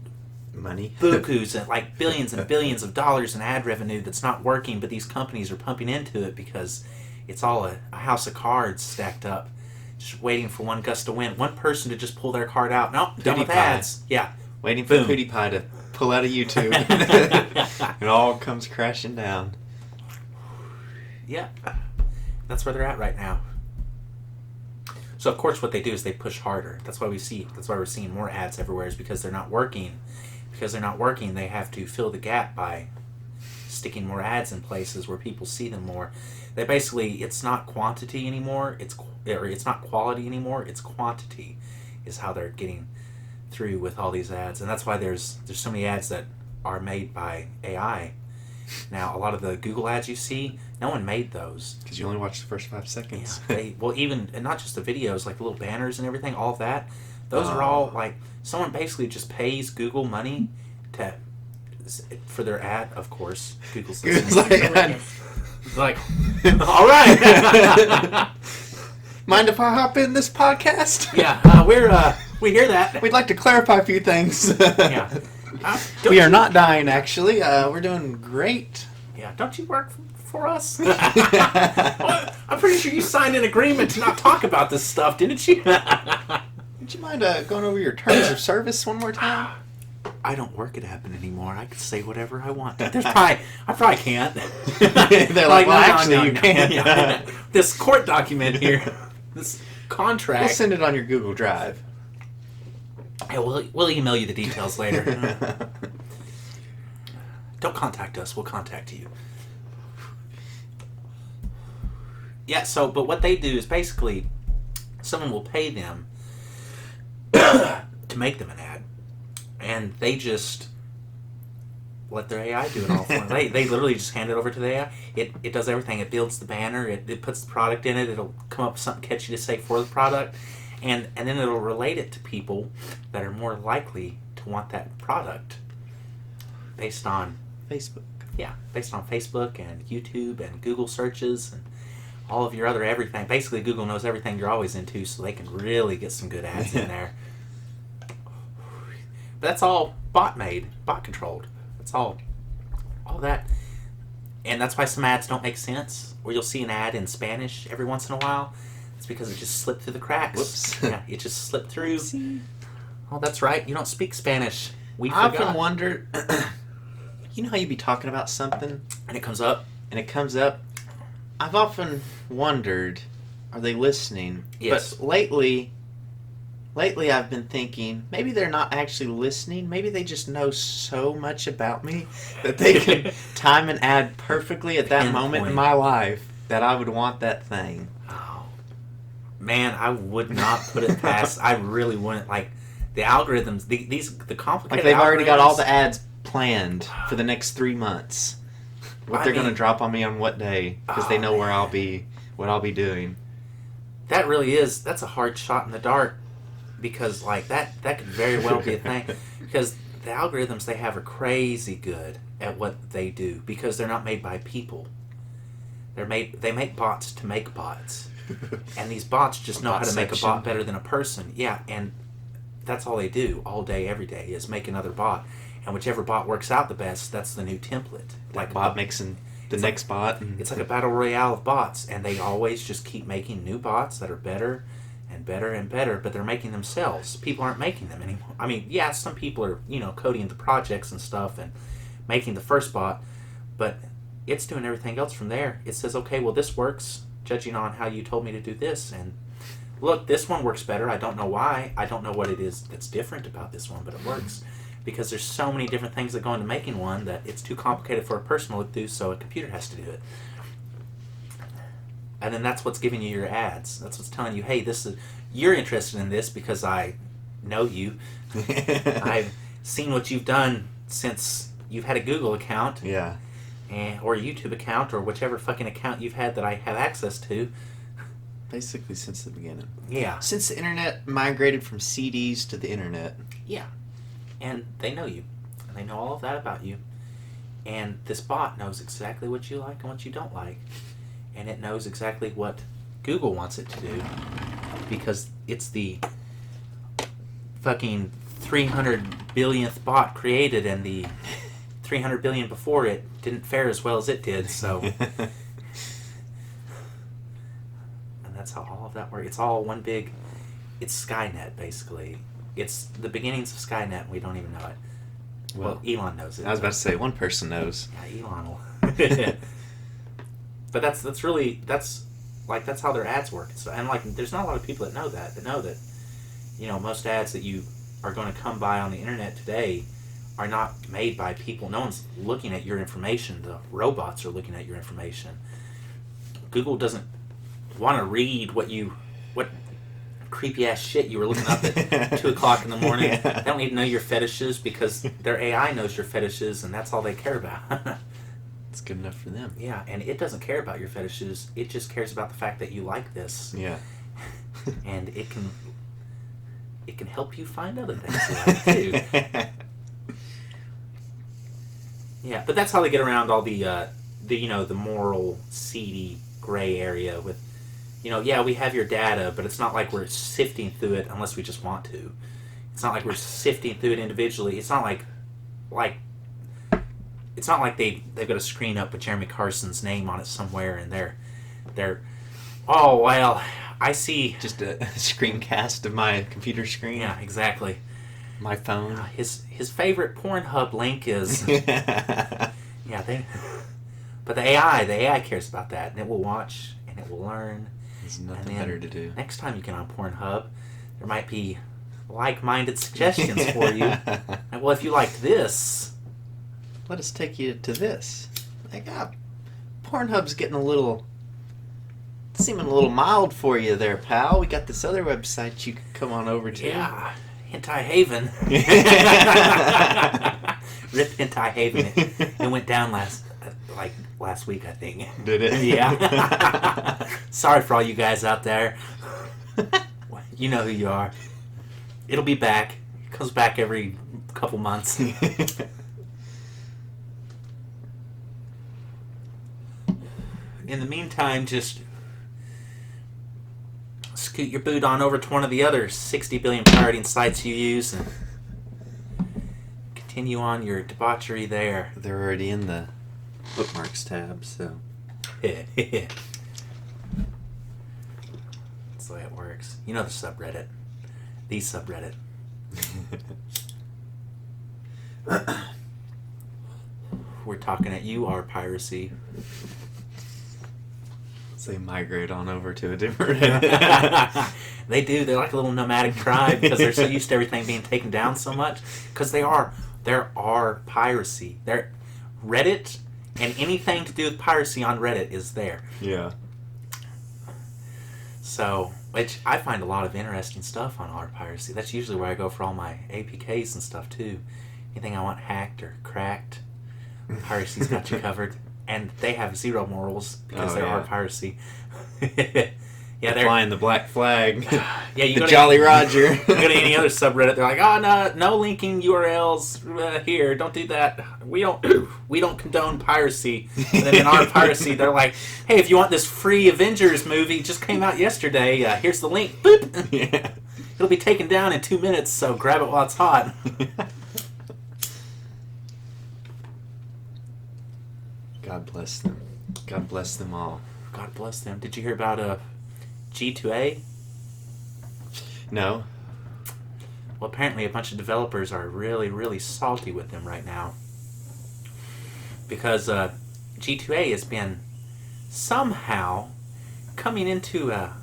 Speaker 1: Money.
Speaker 2: bukus and like billions and billions of dollars in ad revenue that's not working, but these companies are pumping into it because it's all a house of cards stacked up, just waiting for one gust of wind, one person to just pull their card out. Nope, done with
Speaker 1: PewDiePie.
Speaker 2: ads. Yeah.
Speaker 1: Waiting for
Speaker 2: Boom.
Speaker 1: PewDiePie to pull out of YouTube. It all comes crashing down.
Speaker 2: Yeah, that's where they're at right now. So of course, what they do is they push harder. That's why we're seeing more ads everywhere. Is because they're not working. Because they're not working, they have to fill the gap by sticking more ads in places where people see them more. They basically, it's not quantity anymore. It's not quality anymore. It's quantity, is how they're getting through with all these ads, and that's why there's so many ads that are made by AI. Now, a lot of the Google ads you see, no one made those.
Speaker 1: Because you only watch the first 5 seconds.
Speaker 2: Yeah, and not just the videos, like the little banners and everything, all of that. Those are all like someone basically just pays Google money to for their ad, of course. Google's
Speaker 1: Google's
Speaker 2: listening. Like, all right.
Speaker 1: Mind if I hop in this podcast?
Speaker 2: Yeah, we hear that.
Speaker 1: We'd like to clarify a few things.
Speaker 2: Yeah.
Speaker 1: We are not dying, actually. We're doing great.
Speaker 2: Yeah, don't you work for us? I'm pretty sure you signed an agreement to not talk about this stuff, didn't you?
Speaker 1: Would you mind going over your terms of service one more time?
Speaker 2: I don't work at Appen anymore. I can say whatever I want. I probably can't.
Speaker 1: They're like, well, actually, you can.
Speaker 2: Yeah. This court document here, this contract.
Speaker 1: We'll send it on your Google Drive.
Speaker 2: Yeah, we'll email you the details later. Don't contact us. We'll contact you. Yeah, but what they do is basically someone will pay them to make them an ad, and they just let their AI do it all for them. They literally just hand it over to the AI. It does everything. It builds the banner. It puts the product in it. It'll come up with something catchy to say for the product, and then it'll relate it to people that are more likely to want that product based on
Speaker 1: Facebook.
Speaker 2: Yeah, based on Facebook and YouTube and Google searches and all of your other everything. Basically, Google knows everything you're always into, so they can really get some good ads in there. But that's all bot-made, bot-controlled. That's all that. And that's why some ads don't make sense, or you'll see an ad in Spanish every once in a while. It's because it just slipped through the cracks.
Speaker 1: Whoops.
Speaker 2: Yeah, it just slipped through. Oh, that's right. You don't speak Spanish. We
Speaker 1: I
Speaker 2: forgot.
Speaker 1: often wonder, you know how you be talking about something?
Speaker 2: And it comes up.
Speaker 1: I've often wondered, are they listening?
Speaker 2: Yes.
Speaker 1: But lately I've been thinking, maybe they're not actually listening. Maybe they just know so much about me that they can time an ad perfectly at that moment in my life that I would want that thing.
Speaker 2: Oh, man, I would not put it past. I really wouldn't. Like, the algorithms, the complicated
Speaker 1: Like they've already got all
Speaker 2: algorithms.
Speaker 1: the ads planned for the next 3 months. What they're going to drop on me on what day, because they know where I'll be, what I'll be doing.
Speaker 2: That really is, that's a hard shot in the dark, because like that could very well be a thing, because the algorithms they have are crazy good at what they do, because they're not made by people. They make bots to make bots, and these bots just know how to make a bot better than a person. Yeah, and that's all they do all day, every day, is make another bot. And whichever bot works out the best, that's the new template.
Speaker 1: Like bot makes the next bot.
Speaker 2: It's like a battle royale of bots, and they always just keep making new bots that are better and better and better, but they're making themselves. People aren't making them anymore. I mean, yeah, some people are, coding the projects and stuff and making the first bot, but it's doing everything else from there. It says, okay, well, this works, judging on how you told me to do this, and look, this one works better. I don't know why. I don't know what it is that's different about this one, but it works. Because there's so many different things that go into making one that it's too complicated for a person to look through, so a computer has to do it. And then that's what's giving you your ads. That's what's telling you, hey, you're interested in this because I know you. I've seen what you've done since you've had a Google account.
Speaker 1: Yeah.
Speaker 2: Or a YouTube account, or whichever fucking account you've had that I have access to.
Speaker 1: Basically since the beginning.
Speaker 2: Yeah.
Speaker 1: Since the internet migrated from CDs to the internet.
Speaker 2: Yeah. And they know you. And they know all of that about you. And this bot knows exactly what you like and what you don't like. And it knows exactly what Google wants it to do. Because it's the fucking 300 billionth bot created, and the 300 billion before it didn't fare as well as it did, so... And that's how all of that works. It's all one big... It's Skynet, basically. It's the beginnings of Skynet, and we don't even know it. Well, Elon knows it.
Speaker 1: I was about to say, one person knows.
Speaker 2: Yeah, Elon will. But that's how their ads work. So, and like, there's not a lot of people that know that, most ads that you are going to come by on the internet today are not made by people. No one's looking at your information. The robots are looking at your information. Google doesn't want to read what creepy ass shit you were looking up at 2 o'clock in the morning.
Speaker 1: Yeah.
Speaker 2: They don't need to know your fetishes, because their AI knows your fetishes, and that's all they care about.
Speaker 1: It's good enough for them.
Speaker 2: Yeah, and it doesn't care about your fetishes. It just cares about the fact that you like this.
Speaker 1: Yeah.
Speaker 2: And it can help you find other things you like too. Yeah, but that's how they get around all the the moral, seedy gray area with, yeah, we have your data, but it's not like we're sifting through it unless we just want to. It's not like we're sifting through it individually. It's not like it's not like they've got a screen up with Jeremy Carson's name on it somewhere, and they're oh well, I see
Speaker 1: Just a screencast of my computer screen.
Speaker 2: yeah, exactly.
Speaker 1: My phone.
Speaker 2: His favorite Pornhub link is yeah, but the AI cares about that, and it will watch and it will learn.
Speaker 1: There's nothing better to do.
Speaker 2: Next time you get on Pornhub, there might be like-minded suggestions for you. And, well, if you liked this,
Speaker 1: Let us take you to this. Pornhub's seeming a little mild for you there, pal. We got this other website you can come on over to.
Speaker 2: yeah, Hentai Haven. Rip Hentai Haven. It went down last week, I think.
Speaker 1: Did it?
Speaker 2: Yeah. Sorry for all you guys out there. You know who you are. It'll be back. It comes back every couple months. In the meantime, just scoot your boot on over to one of the other 60 billion pirating sites you use and continue on your debauchery there.
Speaker 1: They're already in the bookmarks tab, so.
Speaker 2: That's the way it works. You know the subreddit. The subreddit. We're talking at you, our piracy.
Speaker 1: So they migrate on over to a different.
Speaker 2: They do. They're like a little nomadic tribe because they're so used to everything being taken down so much. Because there are piracy. There, Reddit and anything to do with piracy on Reddit is there.
Speaker 1: Yeah.
Speaker 2: So, which I find a lot of interesting stuff on our piracy. That's usually where I go for all my APKs and stuff too. Anything I want hacked or cracked, piracy's got you covered. And they have zero morals because they're our piracy. Yeah, they're
Speaker 1: flying the black flag.
Speaker 2: Yeah, you
Speaker 1: the
Speaker 2: go
Speaker 1: Jolly
Speaker 2: to,
Speaker 1: Roger.
Speaker 2: You go to any other subreddit, they're like, oh no linking URLs here. Don't do that. We don't condone piracy. And then in our piracy, they're like, hey, if you want this free Avengers movie, just came out yesterday. Here's the link. Boop.
Speaker 1: Yeah.
Speaker 2: It'll be taken down in 2 minutes, so grab it while it's hot.
Speaker 1: God bless them. God bless them all.
Speaker 2: God bless them. Did you hear about G2A?
Speaker 1: No.
Speaker 2: Well, apparently a bunch of developers are really, really salty with them right now. Because G2A has been somehow coming into a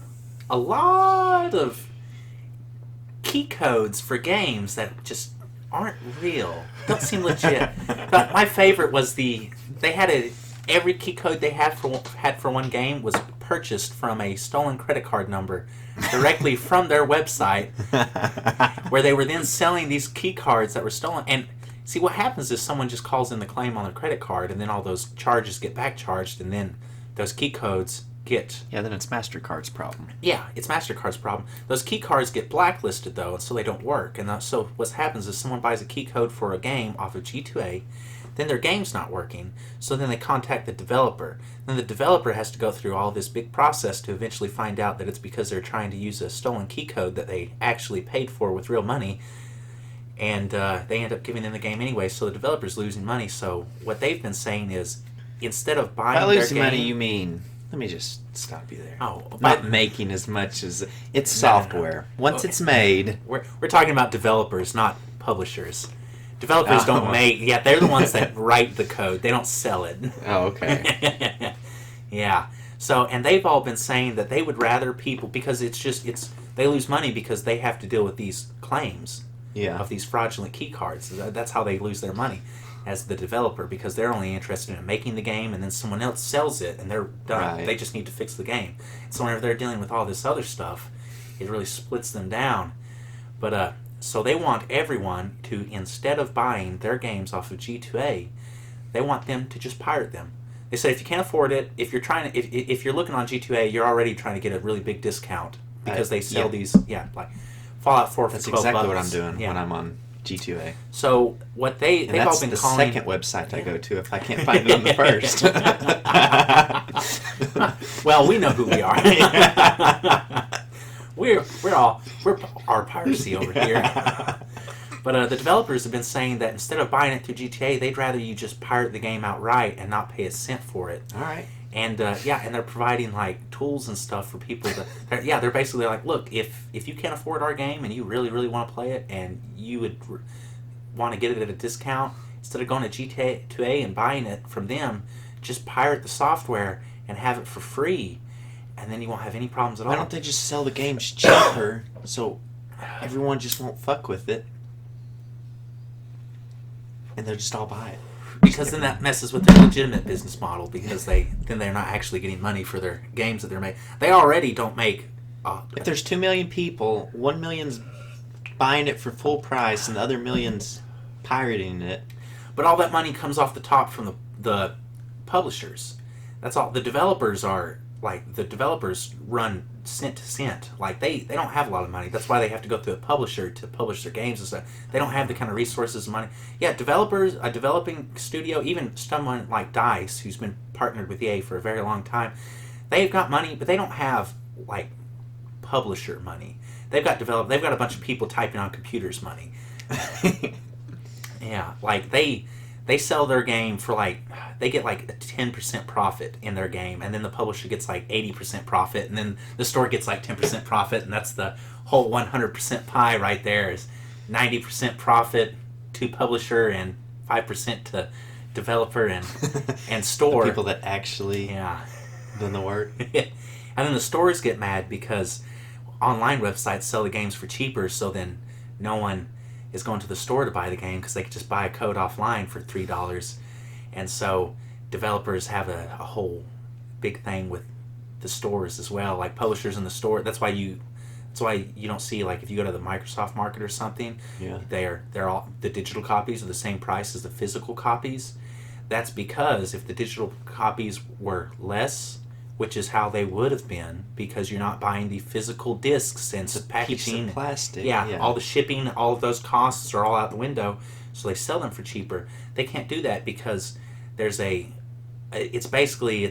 Speaker 2: lot of key codes for games that just aren't real. Don't seem legit. But my favorite was every key code they had for one game was purchased from a stolen credit card number directly from their website, where they were then selling these key cards that were stolen. And see, what happens is someone just calls in the claim on their credit card, and then all those charges get back charged, and then those key codes get...
Speaker 1: Yeah, then it's MasterCard's problem.
Speaker 2: Yeah, it's MasterCard's problem. Those key cards get blacklisted, though, and so they don't work. And so what happens is someone buys a key code for a game off of G2A, then their game's not working, so then they contact the developer. Then the developer has to go through all this big process to eventually find out that it's because they're trying to use a stolen key code that they actually paid for with real money, and they end up giving them the game anyway, so the developer's losing money. So what they've been saying is, instead of buying
Speaker 1: By
Speaker 2: their
Speaker 1: losing
Speaker 2: game...
Speaker 1: money, you mean... Let me just stop you there.
Speaker 2: Oh,
Speaker 1: not making as much as... It's software.
Speaker 2: No.
Speaker 1: Once it's made...
Speaker 2: We're talking about developers, not publishers. Developers don't make... Yeah, they're the ones that write the code. They don't sell it.
Speaker 1: Oh, okay.
Speaker 2: Yeah. So, and they've all been saying that they would rather people... Because they lose money because they have to deal with these claims of these fraudulent key cards. That's how they lose their money as the developer, because they're only interested in making the game, and then someone else sells it, and they're done. Right. They just need to fix the game. So whenever they're dealing with all this other stuff, it really splits them down. But so they want everyone to, instead of buying their games off of G2A, they want them to just pirate them. They say if you can't afford it, if you're looking on G2A, you're already trying to get a really big discount because they sell these, like Fallout 4 for $12.
Speaker 1: That's exactly what I'm doing when I'm on G2A.
Speaker 2: So what they've all
Speaker 1: that's
Speaker 2: been
Speaker 1: the
Speaker 2: calling
Speaker 1: second website I go to if I can't find it on the first.
Speaker 2: Well, we know who we are. we're our piracy over here. But the developers have been saying that instead of buying it through GTA, they'd rather you just pirate the game outright and not pay a cent for it.
Speaker 1: All right.
Speaker 2: And and they're providing like tools and stuff for people they're basically like, look, if you can't afford our game and you really, really want to play it and you would want to get it at a discount, instead of going to GTA 2A and buying it from them, just pirate the software and have it for free, and then you won't have any problems at all.
Speaker 1: Why don't they just sell the games cheaper so everyone just won't fuck with it? And they'll just all buy it.
Speaker 2: Because then that messes with their legitimate business model, because they're not actually getting money for their games that they're making. They already don't make...
Speaker 1: if there's 2 million people, 1 million's buying it for full price and the other million's pirating it.
Speaker 2: But all that money comes off the top from the publishers. That's all. The developers run cent to cent. Like, they don't have a lot of money. That's why they have to go through a publisher to publish their games and stuff. They don't have the kind of resources and money. Yeah, developers, a developing studio, even someone like DICE, who's been partnered with EA for a very long time, they've got money, but they don't have, like, publisher money. They've got a bunch of people typing on computers money. Yeah, like, they sell their game for, like, they get like a 10% profit in their game, and then the publisher gets like 80% profit, and then the store gets like 10% profit, and that's the whole 100% pie right there. Is 90% profit to publisher and 5% to developer and store.
Speaker 1: The people that actually done the work.
Speaker 2: And then the stores get mad because online websites sell the games for cheaper, so then no one is going to the store to buy the game because they could just buy a code offline for $3. And so developers have a whole big thing with the stores as well, like publishers in the store. That's why you don't see, like, if you go to the Microsoft Market or something, they're all, the digital copies are the same price as the physical copies. That's because if the digital copies were less, which is how they would have been, because you're not buying the physical discs and packaging,
Speaker 1: piece of plastic.
Speaker 2: Yeah, all the shipping, all of those costs are all out the window. So they sell them for cheaper. They can't do that because it's a Mexican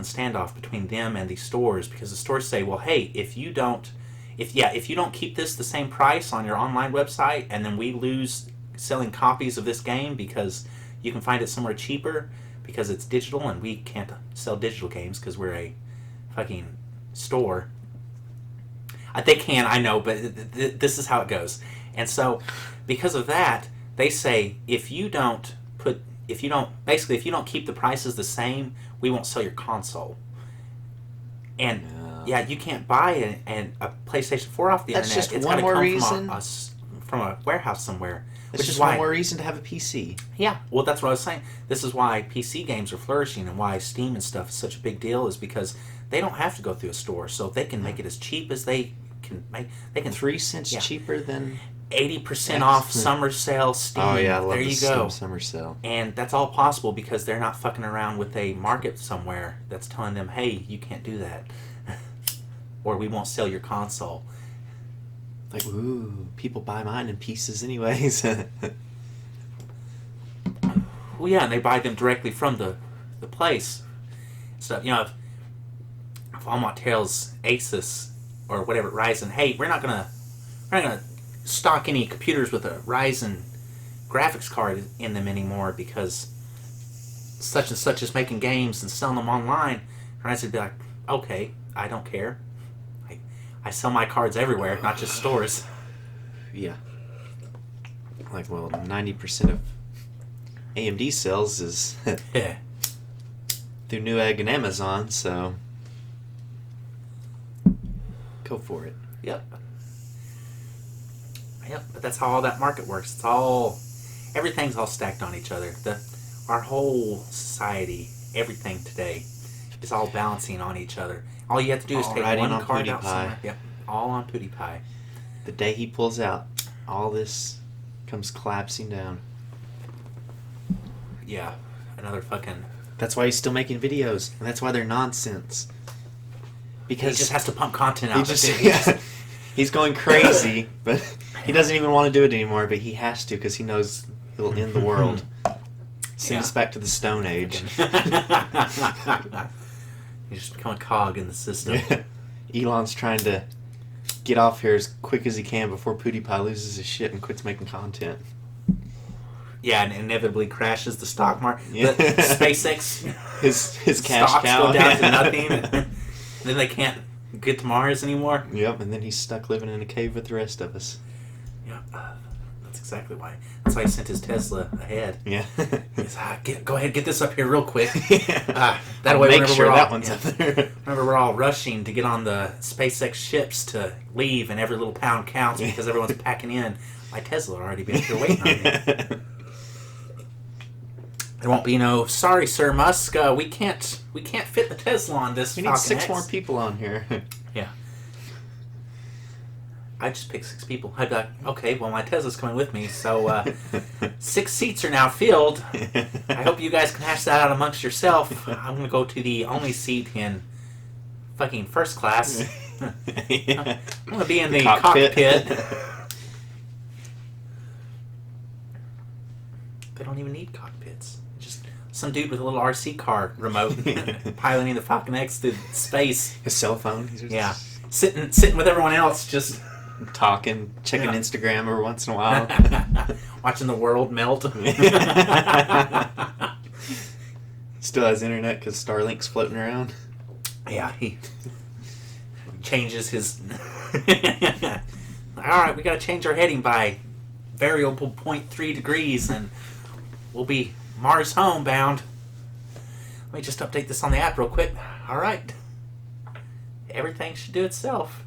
Speaker 2: standoff between them and the stores, because the stores say, well, hey, if you don't keep this the same price on your online website, and then we lose selling copies of this game because you can find it somewhere cheaper because it's digital and we can't sell digital games because we're a fucking store. They can, I know, but this is how it goes. And so because of that, they say if you don't keep the prices the same, we won't sell your console. And you can't buy a PlayStation 4 off the internet.
Speaker 1: That's just
Speaker 2: it's
Speaker 1: one more
Speaker 2: come
Speaker 1: reason
Speaker 2: from a warehouse somewhere.
Speaker 1: Which is one more reason to have a PC.
Speaker 2: Yeah, well, that's what I was saying. This is why PC games are flourishing and why Steam and stuff is such a big deal, is because they don't have to go through a store, so they can make it as cheap as they can make. They can
Speaker 1: 3 cents cheaper than
Speaker 2: 80% off summer sale Steam.
Speaker 1: Oh yeah, I love
Speaker 2: there
Speaker 1: the
Speaker 2: you
Speaker 1: Steam
Speaker 2: go.
Speaker 1: summer sale.
Speaker 2: And that's all possible because they're not fucking around with a market somewhere that's telling them, hey, you can't do that, or we won't sell your console.
Speaker 1: Like, ooh, people buy mine in pieces anyways.
Speaker 2: Well, yeah, and they buy them directly from the place. So, if Walmart tells Asus or whatever, Ryzen, hey, we're not gonna stock any computers with a Ryzen graphics card in them anymore because such and such is making games and selling them online, Ryzen would be like, okay, I don't care. I sell my cards everywhere, not just stores.
Speaker 1: Yeah. Like, well, 90% of AMD sales is through Newegg and Amazon, so go for it.
Speaker 2: Yep, but that's how all that market works. Everything's all stacked on each other. Our whole society, everything today, is all balancing on each other. All you have to do is take one card out somewhere. Yep, all on PewDiePie.
Speaker 1: The day he pulls out, all this comes collapsing down.
Speaker 2: Yeah, another fucking...
Speaker 1: That's why he's still making videos, and that's why they're nonsense. Because
Speaker 2: he just has to pump content out.
Speaker 1: He's going crazy, but he doesn't even want to do it anymore, but he has to because he knows it'll end the world. Send us back to the Stone Age.
Speaker 2: You just become a cog in the system.
Speaker 1: Elon's trying to get off here as quick as he can before PewDiePie loses his shit and quits making content.
Speaker 2: Yeah, and inevitably crashes the stock market. Yeah. The SpaceX
Speaker 1: his cash
Speaker 2: stocks
Speaker 1: cow
Speaker 2: go down to nothing. And then they can't get to Mars anymore.
Speaker 1: Yep, and then he's stuck living in a cave with the rest of us.
Speaker 2: Yeah, that's exactly why. That's why he sent his Tesla ahead.
Speaker 1: Yeah.
Speaker 2: He's go ahead, get this up here real quick.
Speaker 1: That
Speaker 2: way,
Speaker 1: make sure that one's up there.
Speaker 2: Remember, we're all rushing to get on the SpaceX ships to leave, and every little pound counts because everyone's packing in. My Tesla had already been here waiting on me. There won't be no, sorry, Sir Musk, we can't fit the Tesla on this.
Speaker 1: We need 6 more people on here.
Speaker 2: Yeah. I just picked 6 people. I'd be like, okay, well, my Tesla's coming with me, so 6 seats are now filled. I hope you guys can hash that out amongst yourself. I'm going to go to the only seat in fucking first class.
Speaker 1: Yeah.
Speaker 2: I'm going to be in the cockpit. They don't even need cockpits. Just some dude with a little RC car remote piloting the Falcon X through space.
Speaker 1: His cell phone.
Speaker 2: Yeah. Sitting with everyone else, just
Speaker 1: talking, checking Instagram every once in a while.
Speaker 2: Watching the world melt.
Speaker 1: Still has internet because Starlink's floating around.
Speaker 2: Yeah, he changes his... Alright, we gotta change our heading by variable 0.3 degrees and we'll be Mars homebound. Let me just update this on the app real quick. Alright. Everything should do itself.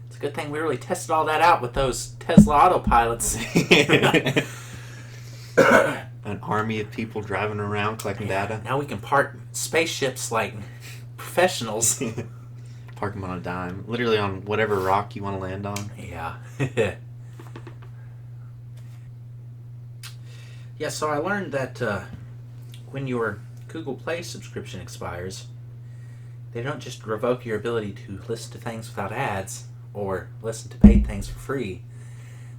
Speaker 2: It's a good thing we really tested all that out with those Tesla autopilots.
Speaker 1: An army of people driving around collecting data.
Speaker 2: Now we can park spaceships like professionals.
Speaker 1: Park them on a dime. Literally on whatever rock you want to land on.
Speaker 2: Yeah. Yeah, so I learned that when your Google Play subscription expires, they don't just revoke your ability to listen to things without ads or listen to paid things for free.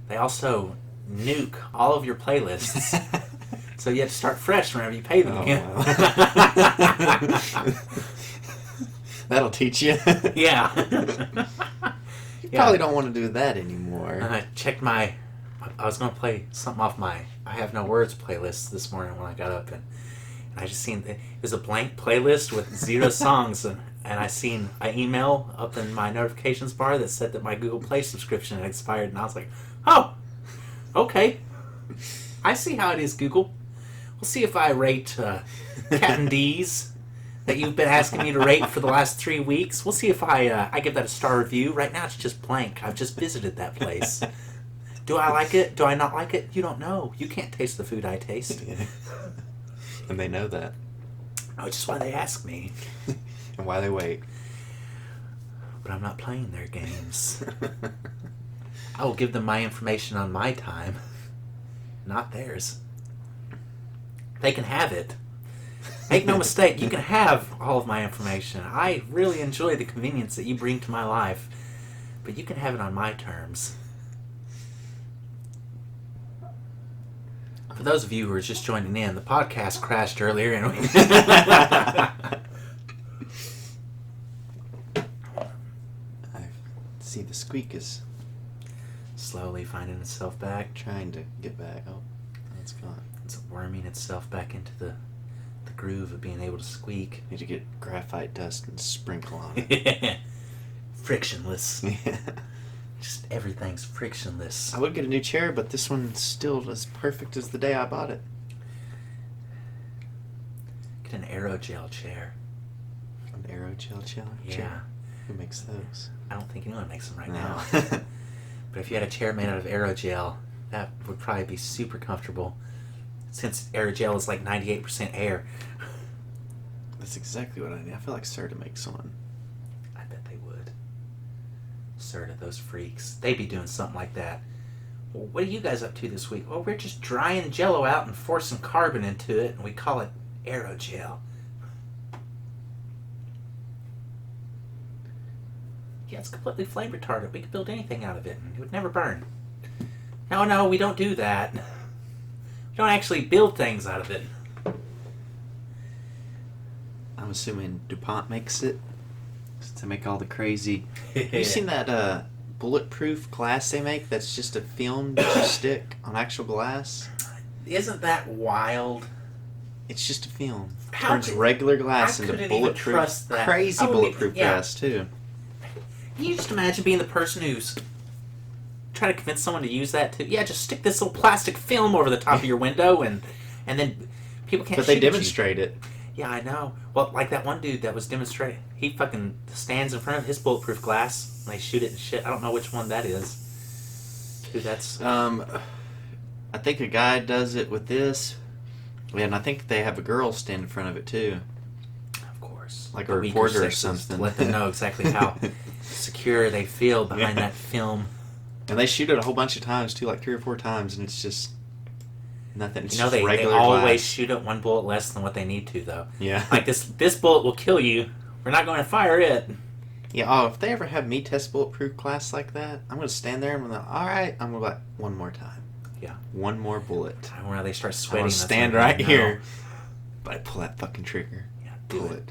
Speaker 2: They also nuke all of your playlists. So you have to start fresh whenever you pay them again.
Speaker 1: Wow. That'll teach you.
Speaker 2: Yeah.
Speaker 1: You probably don't want to do that anymore.
Speaker 2: And I checked I was going to play something off my I Have No Words playlist this morning when I got up, and I just seen it was a blank playlist with 0 songs, and I email up in my notifications bar that said that my Google Play subscription had expired, and I was like, oh, okay. I see how it is, Google. We'll see if I rate Captain D's that you've been asking me to rate for the last 3 weeks. We'll see if I give that a star review. Right now it's just blank. I've just visited that place. Do I like it? Do I not like it? You don't know. You can't taste the food I taste.
Speaker 1: Yeah. And they know that.
Speaker 2: Which is why they ask me.
Speaker 1: And why they wait.
Speaker 2: But I'm not playing their games. I will give them my information on my time, not theirs. They can have it. Make no mistake, you can have all of my information. I really enjoy the convenience that you bring to my life, but you can have it on my terms. For those of you who are just joining in, the podcast crashed earlier, and
Speaker 1: I see the squeak is
Speaker 2: slowly finding itself back.
Speaker 1: trying to get back. Oh, it's gone.
Speaker 2: It's worming itself back into the groove of being able to squeak.
Speaker 1: Need to get graphite dust and sprinkle on it.
Speaker 2: Frictionless.
Speaker 1: Yeah.
Speaker 2: Just everything's frictionless.
Speaker 1: I would get a new chair, but this one's still as perfect as the day I bought it.
Speaker 2: Get an aerogel chair.
Speaker 1: An aerogel chair?
Speaker 2: Yeah.
Speaker 1: Who makes those?
Speaker 2: I don't think anyone makes them right
Speaker 1: No.
Speaker 2: now. But if you had a chair made out of aerogel, that would probably be super comfortable. Since aerogel is like 98% air.
Speaker 1: That's exactly what I need. I feel like Serta makes one.
Speaker 2: I bet they would. Serta, those freaks. They'd be doing something like that. Well, what are you guys up to this week? Well, we're just drying Jell-O out and forcing carbon into it, and we call it aerogel. Yeah, Yeah, it's completely flame retardant. We could build anything out of it, and it would never burn. No, we don't do that. We don't actually build things out of it.
Speaker 1: I'm assuming DuPont makes it to make all the crazy... Have you seen that bulletproof glass they make that's just a film that you stick on actual glass?
Speaker 2: Isn't that wild?
Speaker 1: It's just a film.
Speaker 2: How
Speaker 1: Turns
Speaker 2: could-
Speaker 1: regular glass
Speaker 2: I
Speaker 1: into
Speaker 2: couldn't even
Speaker 1: bulletproof,
Speaker 2: trust that.
Speaker 1: crazy
Speaker 2: I would be-
Speaker 1: bulletproof
Speaker 2: yeah.
Speaker 1: glass too.
Speaker 2: Can you just imagine being the person who's trying to convince someone to use that too? Yeah, just stick this little plastic film over the top of your window, and then people can't.
Speaker 1: But they
Speaker 2: shoot at you.
Speaker 1: demonstrate it.
Speaker 2: Yeah, I know. Well, like that one dude that was demonstrating. He fucking stands in front of his bulletproof glass, and they shoot it and shit. I don't know which one that is. Dude, that's...
Speaker 1: I think a guy does it with this. Yeah, and I think they have a girl stand in front of it too.
Speaker 2: Of course.
Speaker 1: Like a
Speaker 2: The weaker
Speaker 1: reporter or
Speaker 2: sexes
Speaker 1: something.
Speaker 2: To let them know exactly how secure they feel behind that film.
Speaker 1: And they shoot it a whole bunch of times too, like 3 or 4 times, and it's just nothing. It's
Speaker 2: You know,
Speaker 1: just
Speaker 2: they
Speaker 1: regular
Speaker 2: always
Speaker 1: glass.
Speaker 2: shoot it one bullet less than what they need to, though.
Speaker 1: Yeah.
Speaker 2: Like, this bullet will kill you. We're not going to fire it.
Speaker 1: Yeah, oh, if they ever have me test bulletproof glass like that, I'm going to stand there and I'm like, alright, I'm going to like, one more time.
Speaker 2: Yeah.
Speaker 1: One more bullet.
Speaker 2: Time where they start
Speaker 1: I'm
Speaker 2: sweating.
Speaker 1: going to
Speaker 2: that's
Speaker 1: stand
Speaker 2: when
Speaker 1: right
Speaker 2: they know.
Speaker 1: here. But I pull that fucking trigger.
Speaker 2: Yeah, do
Speaker 1: Pull
Speaker 2: it.
Speaker 1: it.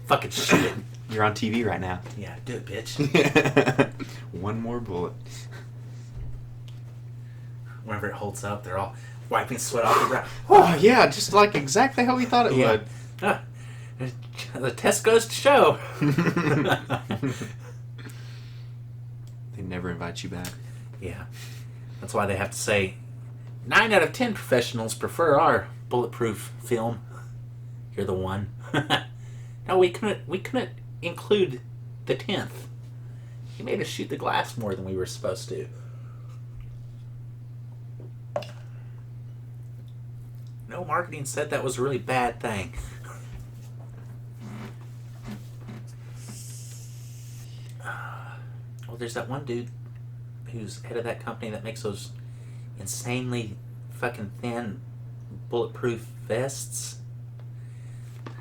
Speaker 2: Fucking shoot it.
Speaker 1: You're on TV right now.
Speaker 2: Yeah, do it, bitch.
Speaker 1: One more bullet.
Speaker 2: Whenever it holds up, they're all wiping sweat off the ground.
Speaker 1: Oh, yeah, just like exactly how we thought it
Speaker 2: Yeah.
Speaker 1: would.
Speaker 2: Ah, the test goes to show.
Speaker 1: They never invite you back.
Speaker 2: Yeah. That's why they have to say 9 out of 10 professionals prefer our bulletproof film. You're the one. No, we couldn't include the 10th. He made us shoot the glass more than we were supposed to. No, marketing said that was a really bad thing. Well, there's that one dude who's head of that company that makes those insanely fucking thin bulletproof vests.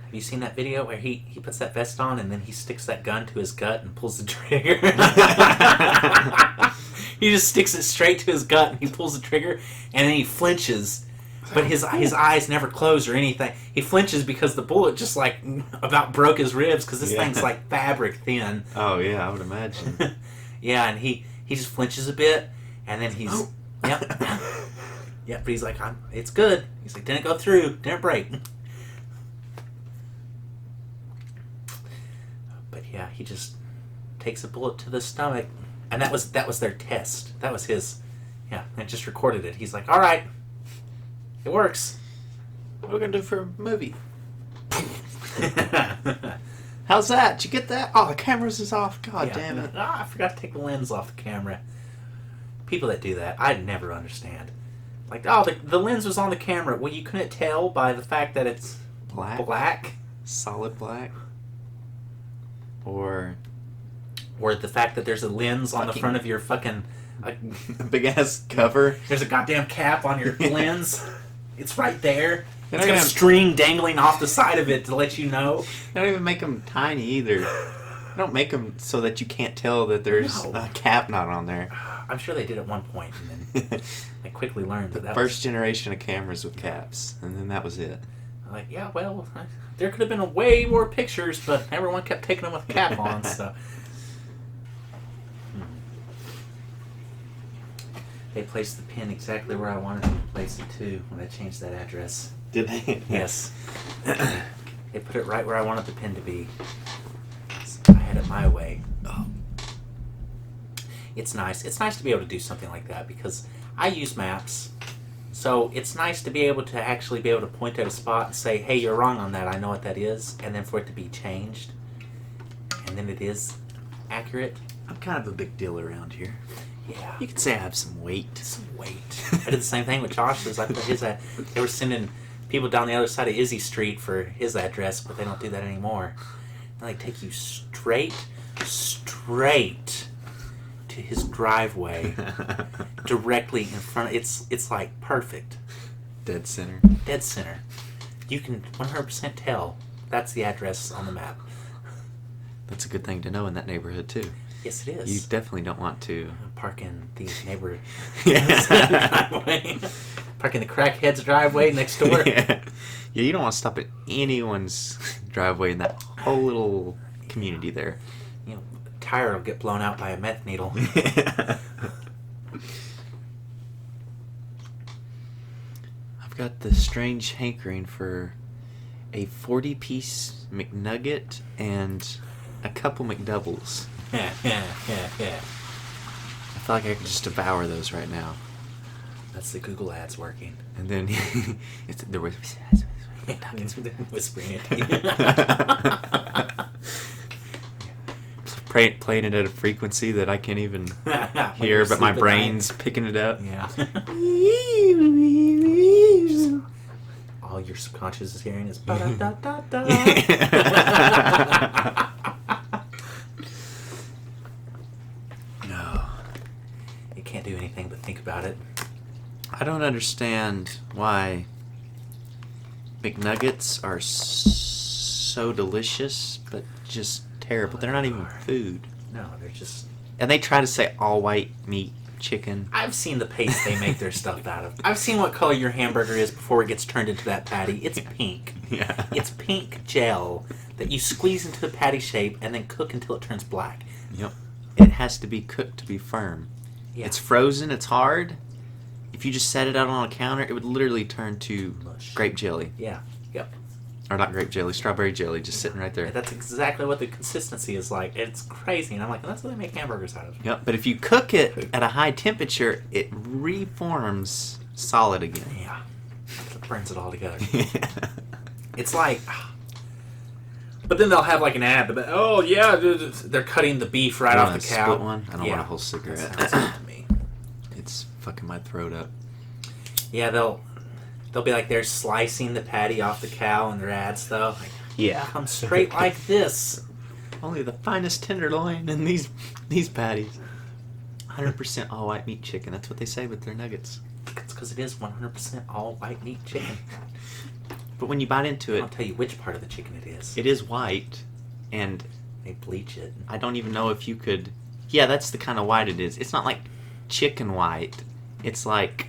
Speaker 2: Have you seen that video where he puts that vest on and then he sticks that gun to his gut and pulls the trigger? He just sticks it straight to his gut and he pulls the trigger and then he flinches. But his eyes never close or anything. He flinches because the bullet just like about broke his ribs because this thing's like fabric thin.
Speaker 1: Oh, yeah, I would imagine.
Speaker 2: Yeah, and he just flinches a bit and then he's... Yep. Yep, but he's like, it's good. He's like, didn't go through, didn't break. But yeah, he just takes a bullet to the stomach. And that was their test. That was his... Yeah, and just recorded it. He's like, all right. It works.
Speaker 1: What are we going to do for a movie? How's that? Did you get that? Oh, the cameras is off. God damn it.
Speaker 2: I forgot to take the lens off the camera. People that do that, I never understand. Like, the lens was on the camera. Well, you couldn't tell by the fact that it's black.
Speaker 1: Solid black. Or
Speaker 2: the fact that there's a lens on the front of your fucking...
Speaker 1: a big ass cover.
Speaker 2: There's a goddamn cap on your lens. It's right there.
Speaker 1: They
Speaker 2: It's
Speaker 1: don't
Speaker 2: got a
Speaker 1: even-
Speaker 2: string dangling off the side of it to let you know.
Speaker 1: They don't even make them tiny either. They don't make them so that you can't tell that there's
Speaker 2: No.
Speaker 1: a cap not on there.
Speaker 2: I'm sure they did at one point, and then I quickly learned that
Speaker 1: First generation of cameras with caps, and then that was it.
Speaker 2: was... Like, yeah, well, there could have been way more pictures, but everyone kept taking them with a cap on, so... They placed the pin exactly where I wanted them to place it, too, when I changed that address.
Speaker 1: Did they?
Speaker 2: Yes. They put it right where I wanted the pin to be. I had it my way. Oh. It's nice. It's nice to be able to do something like that because I use maps. So it's nice to be able to actually be able to point at a spot and say, hey, you're wrong on that. I know what that is. And then for it to be changed. And then it is accurate.
Speaker 1: I'm kind of a big deal around here.
Speaker 2: Yeah.
Speaker 1: You could say I have some weight.
Speaker 2: Some weight. I did the same thing with Josh's. I put his they were sending people down the other side of Izzy Street for his address, but they don't do that anymore. They take you straight to his driveway, directly in front. It's like perfect.
Speaker 1: Dead center.
Speaker 2: Dead center. You can 100% tell that's the address on the map.
Speaker 1: That's a good thing to know in that neighborhood too.
Speaker 2: Yes, it
Speaker 1: You
Speaker 2: is.
Speaker 1: definitely don't want to.
Speaker 2: Park in the neighbor
Speaker 1: Yeah.
Speaker 2: driveway. Park in the crackhead's driveway next door.
Speaker 1: Yeah. Yeah, you don't want to stop at anyone's driveway in that whole little community there.
Speaker 2: You know, a tire will get blown out by a meth needle.
Speaker 1: I've got the strange hankering for a 40-piece McNugget and a couple McDoubles.
Speaker 2: Yeah.
Speaker 1: I feel like I could just devour those right now.
Speaker 2: That's the Google ads working.
Speaker 1: And then there was
Speaker 2: Whispering it.
Speaker 1: playing it at a frequency that I can't even hear, but my brain's picking it up.
Speaker 2: Yeah. All your subconscious is hearing is ba-da-da-da-da.
Speaker 1: No.
Speaker 2: You can't do anything but think about it.
Speaker 1: I don't understand why McNuggets are so delicious, but just terrible. They're not even food.
Speaker 2: No, they're just...
Speaker 1: And they try to say all white meat chicken.
Speaker 2: I've seen the paste they make their stuff out of. I've seen what color your hamburger is before it gets turned into that patty. It's pink.
Speaker 1: Yeah.
Speaker 2: It's pink gel that you squeeze into the patty shape and then cook until it turns black.
Speaker 1: Yep. It has to be cooked to be firm.
Speaker 2: Yeah.
Speaker 1: It's frozen, it's hard. If you just set it out on a counter, it would literally turn to
Speaker 2: Mush.
Speaker 1: grape jelly.
Speaker 2: Yeah. Yep.
Speaker 1: Or not grape jelly, strawberry jelly, just sitting right there.
Speaker 2: That's exactly what the consistency is like. It's crazy. And I'm like, that's what they make hamburgers out of.
Speaker 1: Yep, but if you cook it at a high temperature, it reforms solid again.
Speaker 2: Yeah. It burns it all together. It's like... But then they'll have like an ad. But oh, yeah, they're cutting the beef right
Speaker 1: You
Speaker 2: off
Speaker 1: want
Speaker 2: the
Speaker 1: a
Speaker 2: cow.
Speaker 1: split one? I don't
Speaker 2: Yeah.
Speaker 1: want a whole cigarette.
Speaker 2: That sounds good to me.
Speaker 1: It's fucking my throat up.
Speaker 2: Yeah, they'll be like they're slicing the patty off the cow in their ads though. Like,
Speaker 1: Yeah.
Speaker 2: come straight like this.
Speaker 1: Only the finest tenderloin in these patties. 100% all white meat chicken. That's what they say with their nuggets.
Speaker 2: It's because it is 100% all white meat chicken.
Speaker 1: But when you bite into
Speaker 2: I'll
Speaker 1: it,
Speaker 2: tell you which part of the chicken it is.
Speaker 1: it is white, and
Speaker 2: They bleach it.
Speaker 1: I don't even know if you could... Yeah, that's the kind of white it is. It's not like chicken white. It's like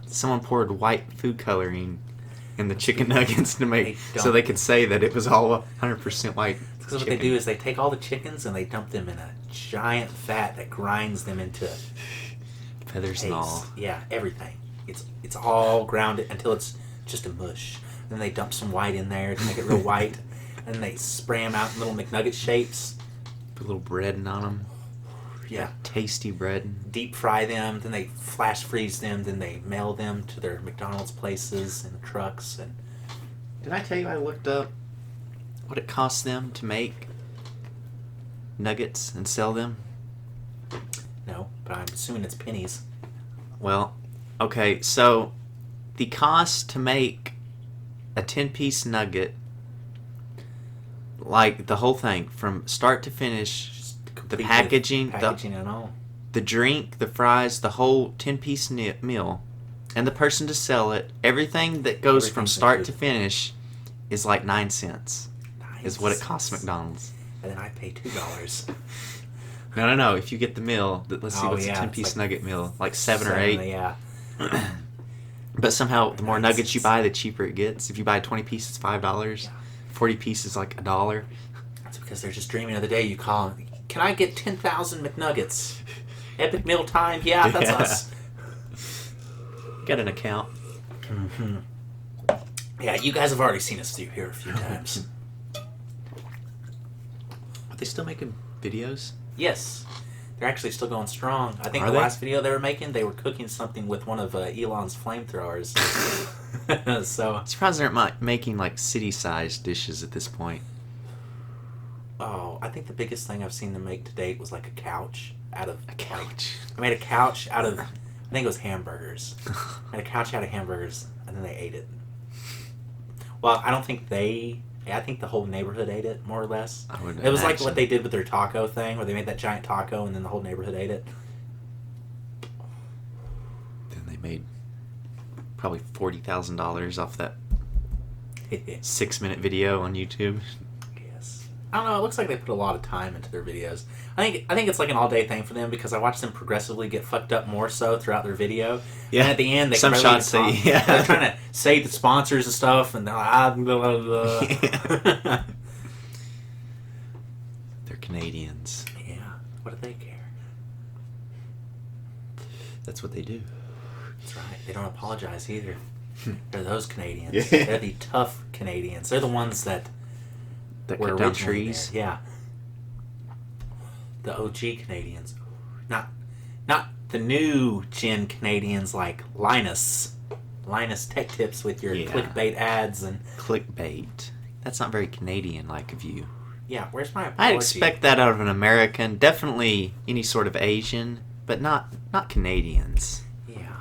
Speaker 1: someone poured white food coloring in the chicken nuggets to make... So they could say that it was all 100% white
Speaker 2: Because what
Speaker 1: chicken.
Speaker 2: they do is they take all the chickens and they dump them in a giant vat that grinds them into
Speaker 1: Feathers and all.
Speaker 2: paste. Yeah, everything. It's all grounded until it's just a mush. Then they dump some white in there to make it real white. And then they spray them out in little McNugget shapes.
Speaker 1: Put a little bread on them.
Speaker 2: Yeah.
Speaker 1: Tasty bread.
Speaker 2: Deep fry them. Then they flash freeze them. Then they mail them to their McDonald's places and trucks. And
Speaker 1: Did I tell you I looked up what it costs them to make nuggets and sell them?
Speaker 2: no, but I'm assuming it's pennies.
Speaker 1: Well, okay, so the cost to make a 10-piece nugget, like the whole thing, from start to finish, the
Speaker 2: Complete with
Speaker 1: packaging,
Speaker 2: packaging and all.
Speaker 1: the drink, the fries, the whole 10-piece meal, and the person to sell it, everything that goes from
Speaker 2: Everything's
Speaker 1: start to
Speaker 2: included.
Speaker 1: finish is like 9 cents, is what it costs
Speaker 2: Nice.
Speaker 1: McDonald's.
Speaker 2: And then I pay $2.
Speaker 1: No. If you get the meal, let's see,
Speaker 2: Oh,
Speaker 1: what's
Speaker 2: yeah,
Speaker 1: a
Speaker 2: it's
Speaker 1: 10-piece
Speaker 2: like
Speaker 1: nugget meal? Like 7 or 8.
Speaker 2: Yeah.
Speaker 1: But somehow, the more
Speaker 2: Nice.
Speaker 1: nuggets you buy, the cheaper it gets. If you buy 20 pieces, $5. 40 pieces, like $1.
Speaker 2: That's because they're just dreaming of the day you call and, can I get 10,000 McNuggets? Epic meal time? Yeah, that's
Speaker 1: Yeah.
Speaker 2: us.
Speaker 1: Got an account.
Speaker 2: Mm-hmm. Yeah, you guys have already seen us through here a few times.
Speaker 1: Are they still making videos?
Speaker 2: Yes. They're actually still going strong. I think
Speaker 1: Are
Speaker 2: the
Speaker 1: they?
Speaker 2: last video they were making, they were cooking something with one of Elon's flamethrowers. So,
Speaker 1: I'm surprised they aren't making like city-sized dishes at this point.
Speaker 2: I think the biggest thing I've seen them make to date was like a couch out of...
Speaker 1: A couch.
Speaker 2: I made a couch out of... I think it was hamburgers. I made a couch out of hamburgers, and then they ate it. Well, I don't think they... I think the whole neighborhood ate it, more or less.
Speaker 1: I would
Speaker 2: It was like
Speaker 1: imagine.
Speaker 2: what they did with their taco thing, where they made that giant taco, and then the whole neighborhood ate it.
Speaker 1: Then they made probably $40,000 off that 6-minute video on YouTube.
Speaker 2: Yes. I don't know. It looks like they put a lot of time into their videos. I think it's like an all day thing for them because I watch them progressively get fucked up more so throughout their video.
Speaker 1: Yeah.
Speaker 2: And at the end, they
Speaker 1: some shots say
Speaker 2: they're trying to say the sponsors and stuff, and they're like, blah, blah, blah.
Speaker 1: They're Canadians.
Speaker 2: Yeah. What do they care?
Speaker 1: That's what they do.
Speaker 2: That's right. They don't apologize either. They're those Canadians.
Speaker 1: Yeah.
Speaker 2: They're the tough Canadians. They're the ones that were
Speaker 1: cut down
Speaker 2: originally
Speaker 1: trees.
Speaker 2: there. Yeah. The OG Canadians. Not the new gen Canadians like Linus. Linus Tech Tips with your clickbait ads and...
Speaker 1: Clickbait. That's not very Canadian-like of you.
Speaker 2: Yeah, where's my apology?
Speaker 1: I'd expect that out of an American. Definitely any sort of Asian, but not Canadians.
Speaker 2: Yeah.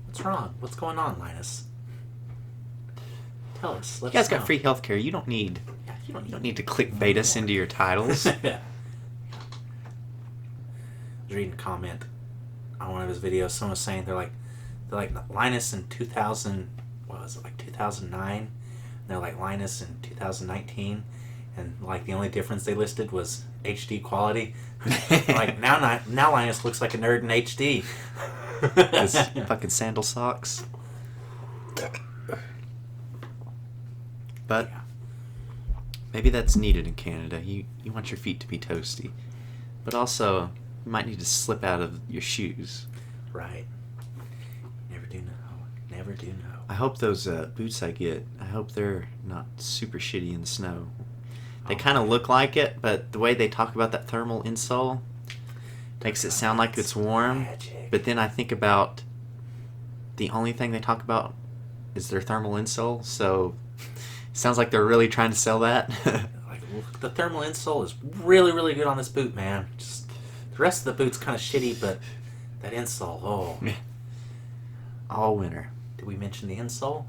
Speaker 2: What's wrong? What's going on, Linus? Tell us.
Speaker 1: You guys got free healthcare. You don't need
Speaker 2: You
Speaker 1: you don't need to clickbait us into your titles.
Speaker 2: Yeah. I was reading a comment on one of his videos. Someone was saying they're like Linus in 2000. What was it, like 2009? And they're like Linus in 2019, and like the only difference they listed was HD quality. Like now Linus looks like a nerd in HD.
Speaker 1: His fucking sandal socks. But maybe that's needed in Canada. You want your feet to be toasty, but also you might need to slip out of your shoes.
Speaker 2: Right. Never do know. Never do know.
Speaker 1: I hope those boots I get, I hope they're not super shitty in the snow. They kind of look like it, but the way they talk about that thermal insole makes it sound like it's warm.
Speaker 2: Magic.
Speaker 1: But then I think about the only thing they talk about is their thermal insole, so it sounds like they're really trying to sell that.
Speaker 2: Like, the thermal insole is really, really good on this boot, man. Just the rest of the boot's kind of shitty, but that insole, oh.
Speaker 1: All winter.
Speaker 2: Did we mention the insole?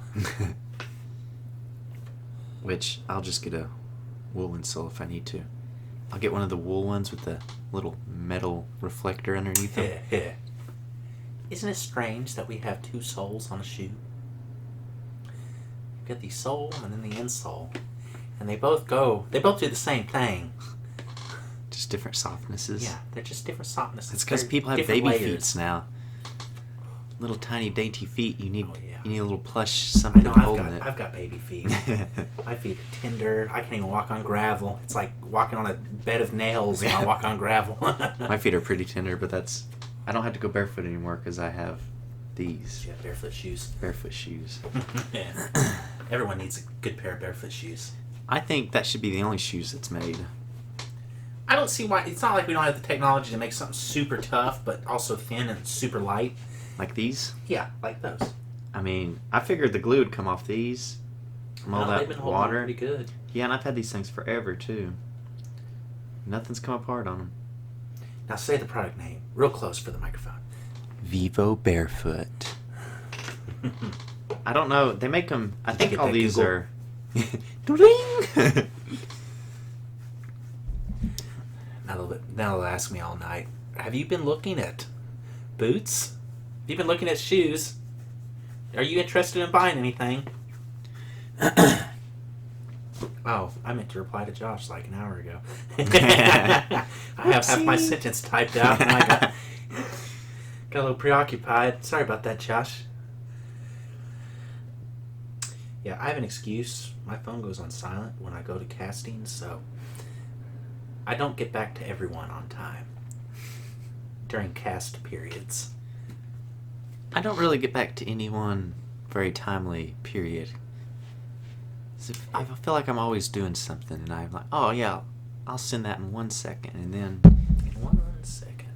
Speaker 1: Which I'll just get a wool insole if I need to. I'll get one of the wool ones with the little metal reflector underneath them.
Speaker 2: Isn't it strange that we have two soles on a shoe? You got the sole and then the insole. And they both do the same thing.
Speaker 1: Just different softnesses.
Speaker 2: Yeah, they're just different softnesses.
Speaker 1: It's because
Speaker 2: They're
Speaker 1: people have
Speaker 2: different
Speaker 1: baby
Speaker 2: layers.
Speaker 1: feet now. Little tiny dainty feet. You need
Speaker 2: Oh, yeah.
Speaker 1: you need a little plush
Speaker 2: I
Speaker 1: something
Speaker 2: know,
Speaker 1: holding it.
Speaker 2: I've got baby feet. My feet are tender. I can't even walk on gravel. It's like walking on a bed of nails when I walk on gravel.
Speaker 1: My feet are pretty tender, but I don't have to go barefoot anymore because I have these
Speaker 2: You have barefoot shoes.
Speaker 1: barefoot shoes.
Speaker 2: Yeah. Everyone needs a good pair of barefoot shoes.
Speaker 1: I think that should be the only shoes that's made.
Speaker 2: I don't see why. It's not like we don't have the technology to make something super tough, but also thin and super light.
Speaker 1: Like these?
Speaker 2: Yeah, like those.
Speaker 1: I mean, I figured the glue would come off these from all
Speaker 2: No, they've
Speaker 1: that
Speaker 2: been holding up
Speaker 1: water.
Speaker 2: pretty good.
Speaker 1: Yeah, and I've had these things forever too. Nothing's come apart on them.
Speaker 2: Now say the product name real close for the microphone.
Speaker 1: Vivo Barefoot. I don't know. They make them. I
Speaker 2: Did you
Speaker 1: think
Speaker 2: get
Speaker 1: all
Speaker 2: that
Speaker 1: these
Speaker 2: Google?
Speaker 1: are. Ding!
Speaker 2: Now they'll ask me all night, have you been looking at boots? Have you been looking at shoes? Are you interested in buying anything? Oh, I meant to reply to Josh like an hour ago. I have half my sentence typed out and I got a little preoccupied. Sorry about that, Josh. Yeah, I have an excuse. My phone goes on silent when I go to casting, so I don't get back to everyone on time during cast periods.
Speaker 1: I don't really get back to anyone very timely, period. I feel like I'm always doing something, and I'm like, oh yeah, I'll send that in 1 second, and then...
Speaker 2: In 1 second.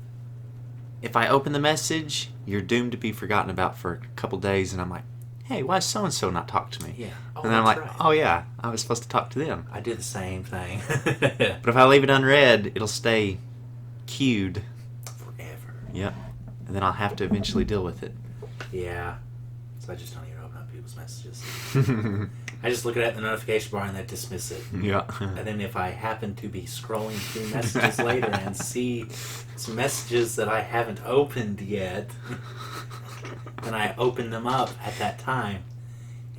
Speaker 1: If I open the message, you're doomed to be forgotten about for a couple days, and I'm like, hey, why is so-and-so not talk to me?
Speaker 2: Yeah. Oh,
Speaker 1: and then I'm
Speaker 2: that's
Speaker 1: like,
Speaker 2: right.
Speaker 1: oh yeah, I was supposed to talk to them.
Speaker 2: I do the same thing.
Speaker 1: But if I leave it unread, it'll stay queued.
Speaker 2: Forever.
Speaker 1: Yep. And then I'll have to eventually deal with it.
Speaker 2: Yeah. So I just don't even open up people's messages. I just look at it in the notification bar and then dismiss it.
Speaker 1: Yeah.
Speaker 2: And then if I happen to be scrolling through messages later and see some messages that I haven't opened yet, then I open them up at that time.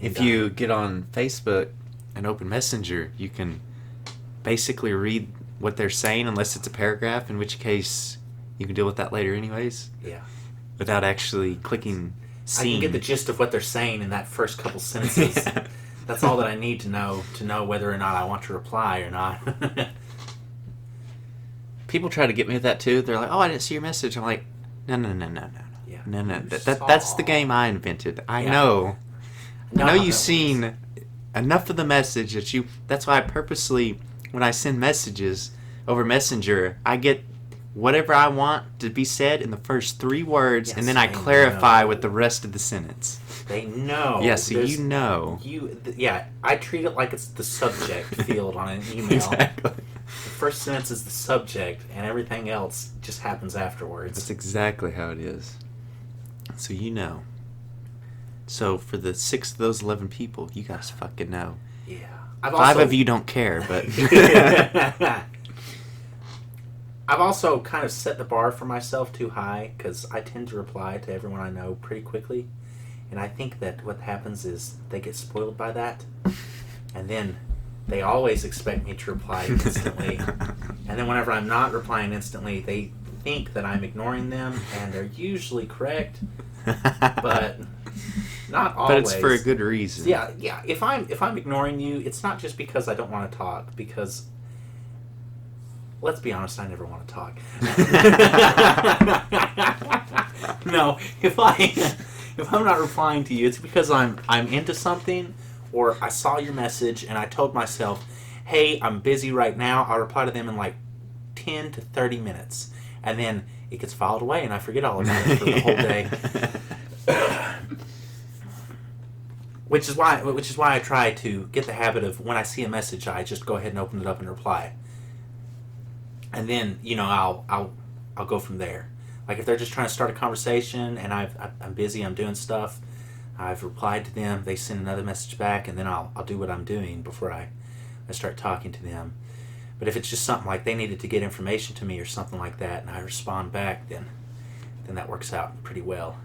Speaker 1: If you get on Facebook and open Messenger, you can basically read what they're saying unless it's a paragraph, in which case you can deal with that later anyways.
Speaker 2: Yeah.
Speaker 1: Without actually clicking
Speaker 2: I can get the gist of what they're saying in that first couple sentences.
Speaker 1: Yeah.
Speaker 2: That's all that I need to know whether or not I want to reply or not.
Speaker 1: People try to get me with that too. They're like, "Oh, I didn't see your message." I'm like, "No.
Speaker 2: Yeah.
Speaker 1: No. That's the game I invented. I
Speaker 2: Yeah.
Speaker 1: know.
Speaker 2: No,
Speaker 1: I know
Speaker 2: no,
Speaker 1: you've
Speaker 2: no.
Speaker 1: seen enough of the message that you. That's why I purposely, when I send messages over Messenger, I get whatever I want to be said in the first 3 words,
Speaker 2: Yes,
Speaker 1: and then I
Speaker 2: I
Speaker 1: clarify
Speaker 2: know.
Speaker 1: with the rest of the sentence.
Speaker 2: They know.
Speaker 1: Yeah, so
Speaker 2: There's-
Speaker 1: you know.
Speaker 2: Yeah, I treat it like it's the subject field on an email.
Speaker 1: Exactly.
Speaker 2: The first sentence is the subject, and everything else just happens afterwards.
Speaker 1: That's exactly how it is. So you know. So for the 6 of those 11 people, you guys fucking know.
Speaker 2: Yeah.
Speaker 1: 5 of you don't care, but
Speaker 2: I've also kind of set the bar for myself too high, because I tend to reply to everyone I know pretty quickly. And I think that what happens is they get spoiled by that. And then they always expect me to reply instantly. And then whenever I'm not replying instantly, they think that I'm ignoring them, and they're usually correct, but not always.
Speaker 1: But it's for a good reason.
Speaker 2: Yeah. If I'm ignoring you, it's not just because I don't want to talk, because let's be honest, I never want to talk. No, if I'm not replying to you, it's because I'm into something, or I saw your message and I told myself, "Hey, I'm busy right now. I'll reply to them in like 10 to 30 minutes." And then it gets filed away and I forget all about it for the whole day. Which is why I try to get the habit of, when I see a message, I just go ahead and open it up and reply. And then, I'll go from there. Like if they're just trying to start a conversation and I'm busy, I'm doing stuff, I've replied to them, they send another message back, and then I'll do what I'm doing before I start talking to them. But if it's just something like they needed to get information to me or something like that, and I respond back, then that works out pretty well.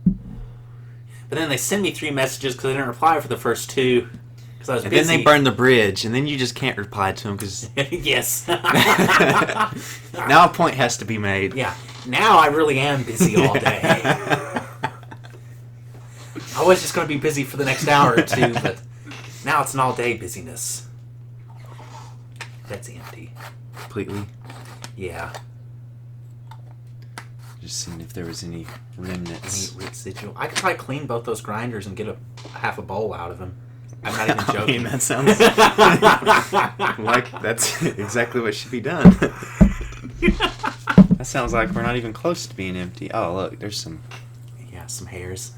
Speaker 2: But then they send me 3 messages because I didn't reply for the first 2 because I was
Speaker 1: And
Speaker 2: busy.
Speaker 1: then they burn the bridge, and then you just can't reply to them because
Speaker 2: Yes.
Speaker 1: now a point has to be made.
Speaker 2: Yeah. Now I really am busy all day. I was just going to be busy for the next hour or 2, but now it's an all-day busyness. That's empty.
Speaker 1: Completely.
Speaker 2: Yeah.
Speaker 1: Just seeing if there was any remnants.
Speaker 2: Any residual. I could probably clean both those grinders and get half a bowl out of them. I'm not even joking.
Speaker 1: I mean, that sounds like that's exactly what should be done. That sounds like we're not even close to being empty. Oh, look, there's some
Speaker 2: Some hairs.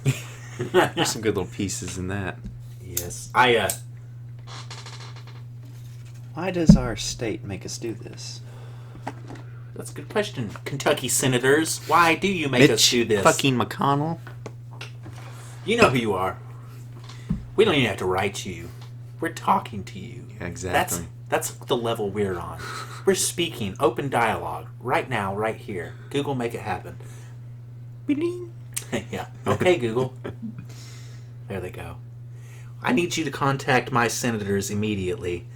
Speaker 1: there's some good little pieces in that.
Speaker 2: Yes.
Speaker 1: Why does our state make us do this?
Speaker 2: That's a good question. Kentucky senators, why do you make us do this?
Speaker 1: Fucking McConnell.
Speaker 2: You know who you are. We don't even have to write to you. We're talking to you.
Speaker 1: Yeah, exactly.
Speaker 2: That's the level we're on. We're speaking, open dialogue, right now, right here. Google, make it happen. Yeah. Okay, Google. There they go. I need you to contact my senators immediately.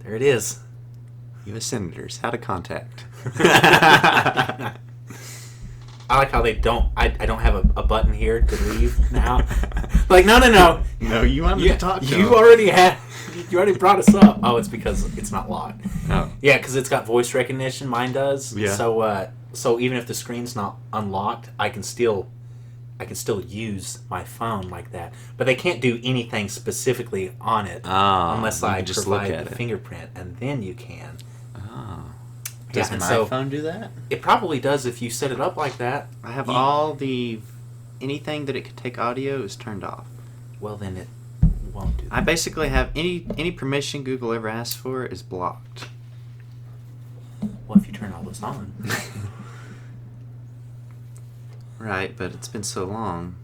Speaker 2: There it is.
Speaker 1: U.S. senators, how to contact.
Speaker 2: I like how they don't. I don't have a button here to leave now. Like no.
Speaker 1: No, you wanted to talk to
Speaker 2: You
Speaker 1: him.
Speaker 2: You already brought us up. Oh, it's because it's not locked.
Speaker 1: Oh.
Speaker 2: Yeah, because it's got voice recognition. Mine does.
Speaker 1: Yeah.
Speaker 2: So even if the screen's not unlocked, I can still use my phone like that. But they can't do anything specifically on it unless
Speaker 1: you
Speaker 2: I
Speaker 1: can just
Speaker 2: provide
Speaker 1: look at
Speaker 2: the
Speaker 1: it.
Speaker 2: fingerprint, and then you can.
Speaker 1: Oh. Does
Speaker 2: and
Speaker 1: my
Speaker 2: so
Speaker 1: phone do that?
Speaker 2: it probably does if you set it up like that.
Speaker 1: I have anything that it could take audio is turned off.
Speaker 2: Well, then it won't do that.
Speaker 1: I basically have any permission Google ever asks for is blocked.
Speaker 2: Well, if you turn all those on.
Speaker 1: Right, but it's been so long.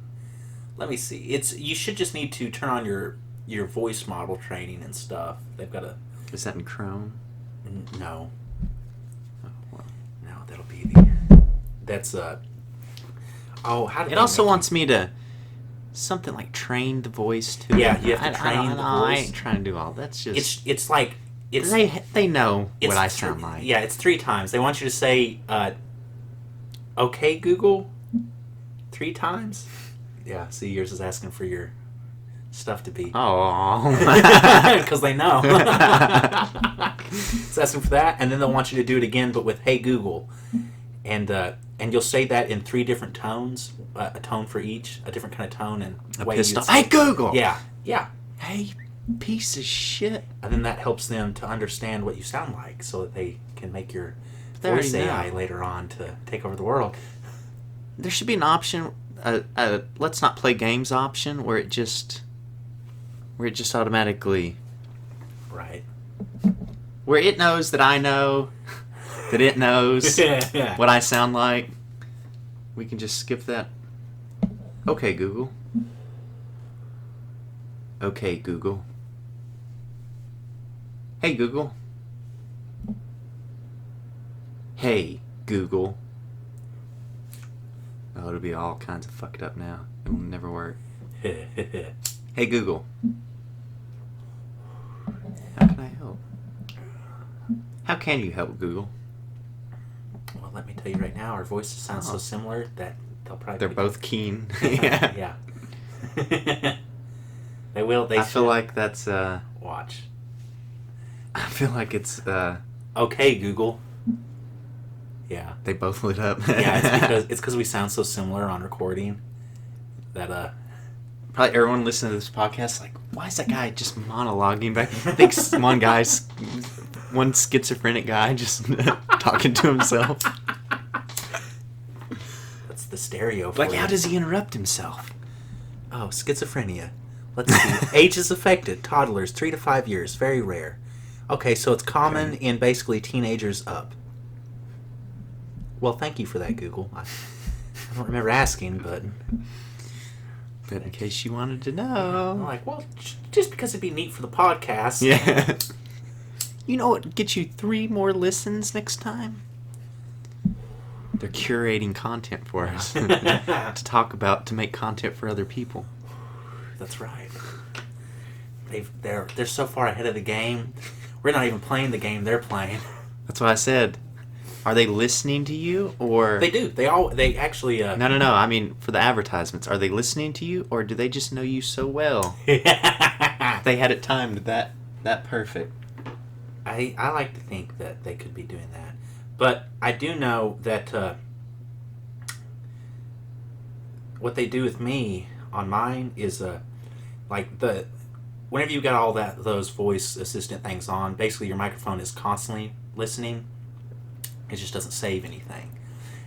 Speaker 2: Let me see. You should just need to turn on your voice model training and stuff. They've got
Speaker 1: Is that in Chrome?
Speaker 2: no.
Speaker 1: Oh, well.
Speaker 2: No, that'll be Oh, how did
Speaker 1: It also wants me to something like train the voice too.
Speaker 2: Yeah, you have to train the
Speaker 1: I
Speaker 2: voice.
Speaker 1: ain't trying to do all that's just.
Speaker 2: It's like it's
Speaker 1: They know
Speaker 2: it's
Speaker 1: what I sound like.
Speaker 2: Yeah, it's 3 times. They want you to say, "Okay, Google," 3 times. Yeah. See, yours is asking for your stuff to be.
Speaker 1: Oh.
Speaker 2: Because they know. It's asking for that, and then they'll want you to do it again, but with "Hey Google," and you'll say that in 3 different tones, a tone for each, a different kind of tone and way
Speaker 1: Pissed
Speaker 2: you'd
Speaker 1: off.
Speaker 2: say
Speaker 1: Hey
Speaker 2: it.
Speaker 1: Google.
Speaker 2: Yeah.
Speaker 1: Hey, piece of shit.
Speaker 2: And then that helps them to understand what you sound like, so that they can make your
Speaker 1: They already
Speaker 2: voice AI
Speaker 1: know.
Speaker 2: later on to take over the world.
Speaker 1: There should be an option, a let's not play games option, where it just automatically,
Speaker 2: Right.
Speaker 1: where it knows that I know that it knows
Speaker 2: Yeah.
Speaker 1: what I sound like. We can just skip that. Okay, Google. Okay, Google. Hey, Google. Hey, Google. Oh, it'll be all kinds of fucked up now. It'll never work. Hey, Google. How can I help? How can you help, Google?
Speaker 2: Well, let me tell you right now, our voices sound so
Speaker 1: Oh.
Speaker 2: similar that they'll probably
Speaker 1: They're
Speaker 2: be-
Speaker 1: both keen.
Speaker 2: Yeah. They will. They
Speaker 1: I feel
Speaker 2: should.
Speaker 1: like that's,
Speaker 2: Watch.
Speaker 1: I feel like it's,
Speaker 2: Okay, Google. Yeah.
Speaker 1: they both lit up.
Speaker 2: Yeah, it's because we sound so similar on recording that
Speaker 1: Probably everyone listening to this podcast like, why is that guy just monologuing back? I think one schizophrenic guy just talking to himself.
Speaker 2: that's the stereo for
Speaker 1: Like,
Speaker 2: you.
Speaker 1: how does he interrupt himself?
Speaker 2: Oh, schizophrenia. Let's see. Age is affected. Toddlers, 3 to 5 years. Very rare. Okay, so it's common in basically teenagers up. Well, thank you for that, Google. I don't remember asking, but
Speaker 1: But in case you wanted to
Speaker 2: I'm
Speaker 1: know.
Speaker 2: like, well, just because it'd be neat for the podcast.
Speaker 1: Yeah. You know what gets you 3 more listens next time? They're curating content for us to talk about, to make content for other people.
Speaker 2: That's right. They're so far ahead of the game. We're not even playing the game they're playing.
Speaker 1: That's why I said, are they listening to you or...
Speaker 2: They do. They actually.
Speaker 1: No. I mean, for the advertisements, are they listening to you or do they just know you so well? They had it timed that perfect.
Speaker 2: I like to think that they could be doing that, but I do know that what they do with me on mine is whenever you got all those voice assistant things on, basically your microphone is constantly listening. It just doesn't save anything,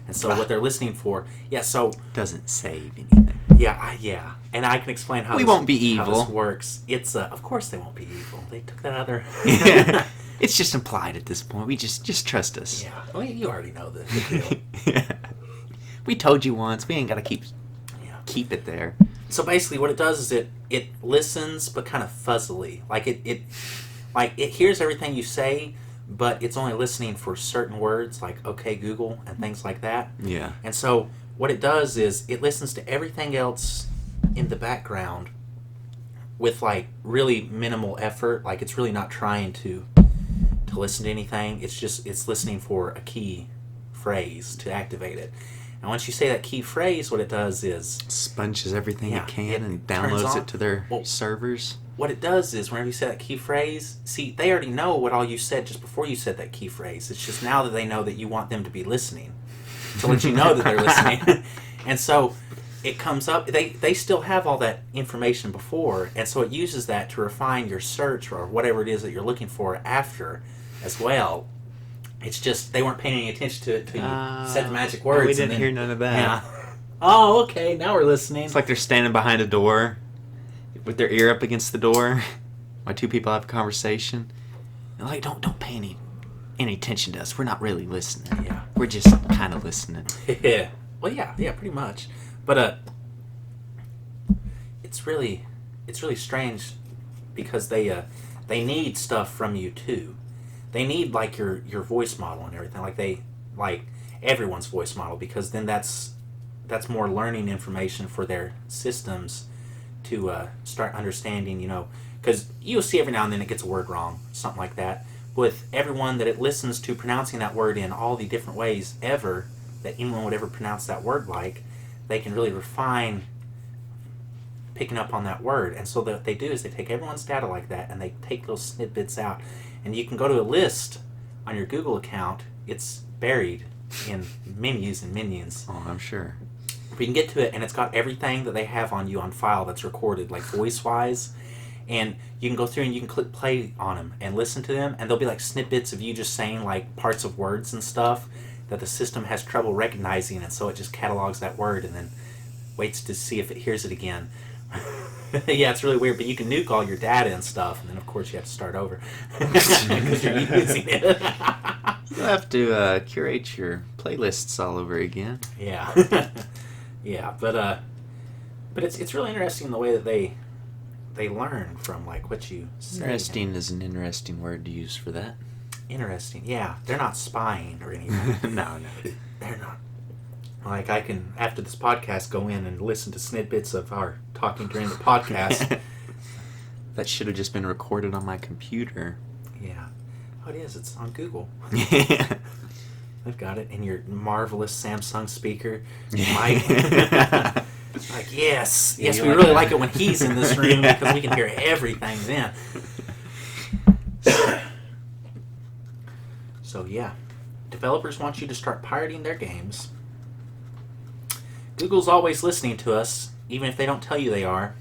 Speaker 2: and so what they're listening for,
Speaker 1: Doesn't save anything.
Speaker 2: yeah, and I can explain how
Speaker 1: We
Speaker 2: this,
Speaker 1: won't be
Speaker 2: how
Speaker 1: evil.
Speaker 2: this works. It's of course they won't be evil. They took that other.
Speaker 1: Yeah. It's just implied at this point. We just trust us.
Speaker 2: Yeah, well, you already know the deal.
Speaker 1: Yeah. We told you once. We ain't got to
Speaker 2: Yeah.
Speaker 1: keep it there.
Speaker 2: So basically, what it does is it listens, but kind of fuzzily. Like it hears everything you say, but it's only listening for certain words, like "Okay, Google" and things like that.
Speaker 1: Yeah.
Speaker 2: And so what it does is it listens to everything else in the background with like really minimal effort. Like it's really not trying to listen to anything. It's listening for a key phrase to activate it. And once you say that key phrase, what it does is
Speaker 1: Sponges everything
Speaker 2: Yeah,
Speaker 1: it can
Speaker 2: it
Speaker 1: and
Speaker 2: turns
Speaker 1: downloads
Speaker 2: on-
Speaker 1: it to their
Speaker 2: well,
Speaker 1: servers.
Speaker 2: what it does is whenever you say that key phrase, see, they already know what all you said just before you said that key phrase. It's just now that they know that you want them to be listening, to let you know that they're listening. And so it comes up, they still have all that information before, and so it uses that to refine your search or whatever it is that you're looking for after as well. It's just they weren't paying any attention to it until you said the magic words.
Speaker 1: We
Speaker 2: and
Speaker 1: didn't
Speaker 2: then-
Speaker 1: hear none of that.
Speaker 2: Yeah. Oh, okay, now we're listening.
Speaker 1: It's like they're standing behind a door with their ear up against the door while 2 people have a conversation. They're like, don't pay any attention to us. We're not really listening.
Speaker 2: Yeah.
Speaker 1: We're just kind of listening.
Speaker 2: Yeah. Well, yeah, pretty much. But it's really strange because they need stuff from you too. They need like your voice model and everything. Like everyone's voice model, because then that's that's more learning information for their systems to start understanding, because you'll see every now and then it gets a word wrong, something like that. With everyone that it listens to pronouncing that word in all the different ways ever that anyone would ever pronounce that word like, they can really refine picking up on that word. And so what they do is they take everyone's data like that and they take little snippets out. And you can go to a list on your Google account. It's buried in menus and minions.
Speaker 1: Oh, I'm sure.
Speaker 2: But you can get to it, and it's got everything that they have on you on file that's recorded, like voice-wise. And you can go through and you can click play on them and listen to them, and there'll be like snippets of you just saying like parts of words and stuff that the system has trouble recognizing, and so it just catalogs that word and then waits to see if it hears it again. Yeah, it's really weird, but you can nuke all your data and stuff, and then of course you have to start over because you're using it.
Speaker 1: You'll have to curate your playlists all over again.
Speaker 2: Yeah. Yeah, but it's really interesting the way that they learn from like what you say.
Speaker 1: Interesting is an interesting word to use for that.
Speaker 2: Interesting, yeah. They're not spying or anything.
Speaker 1: No.
Speaker 2: They're not. Like, I can, after this podcast, go in and listen to snippets of our talking during the podcast.
Speaker 1: That should have just been recorded on my computer.
Speaker 2: Yeah. Oh, it is. It's on Google.
Speaker 1: Yeah.
Speaker 2: I've got it in your marvelous Samsung speaker.
Speaker 1: Yeah.
Speaker 2: Mic. Like, yes,
Speaker 1: Yeah,
Speaker 2: we really like it when he's in this room because we can hear everything then. So, yeah. Developers want you to start pirating their games. Google's always listening to us, even if they don't tell you they are.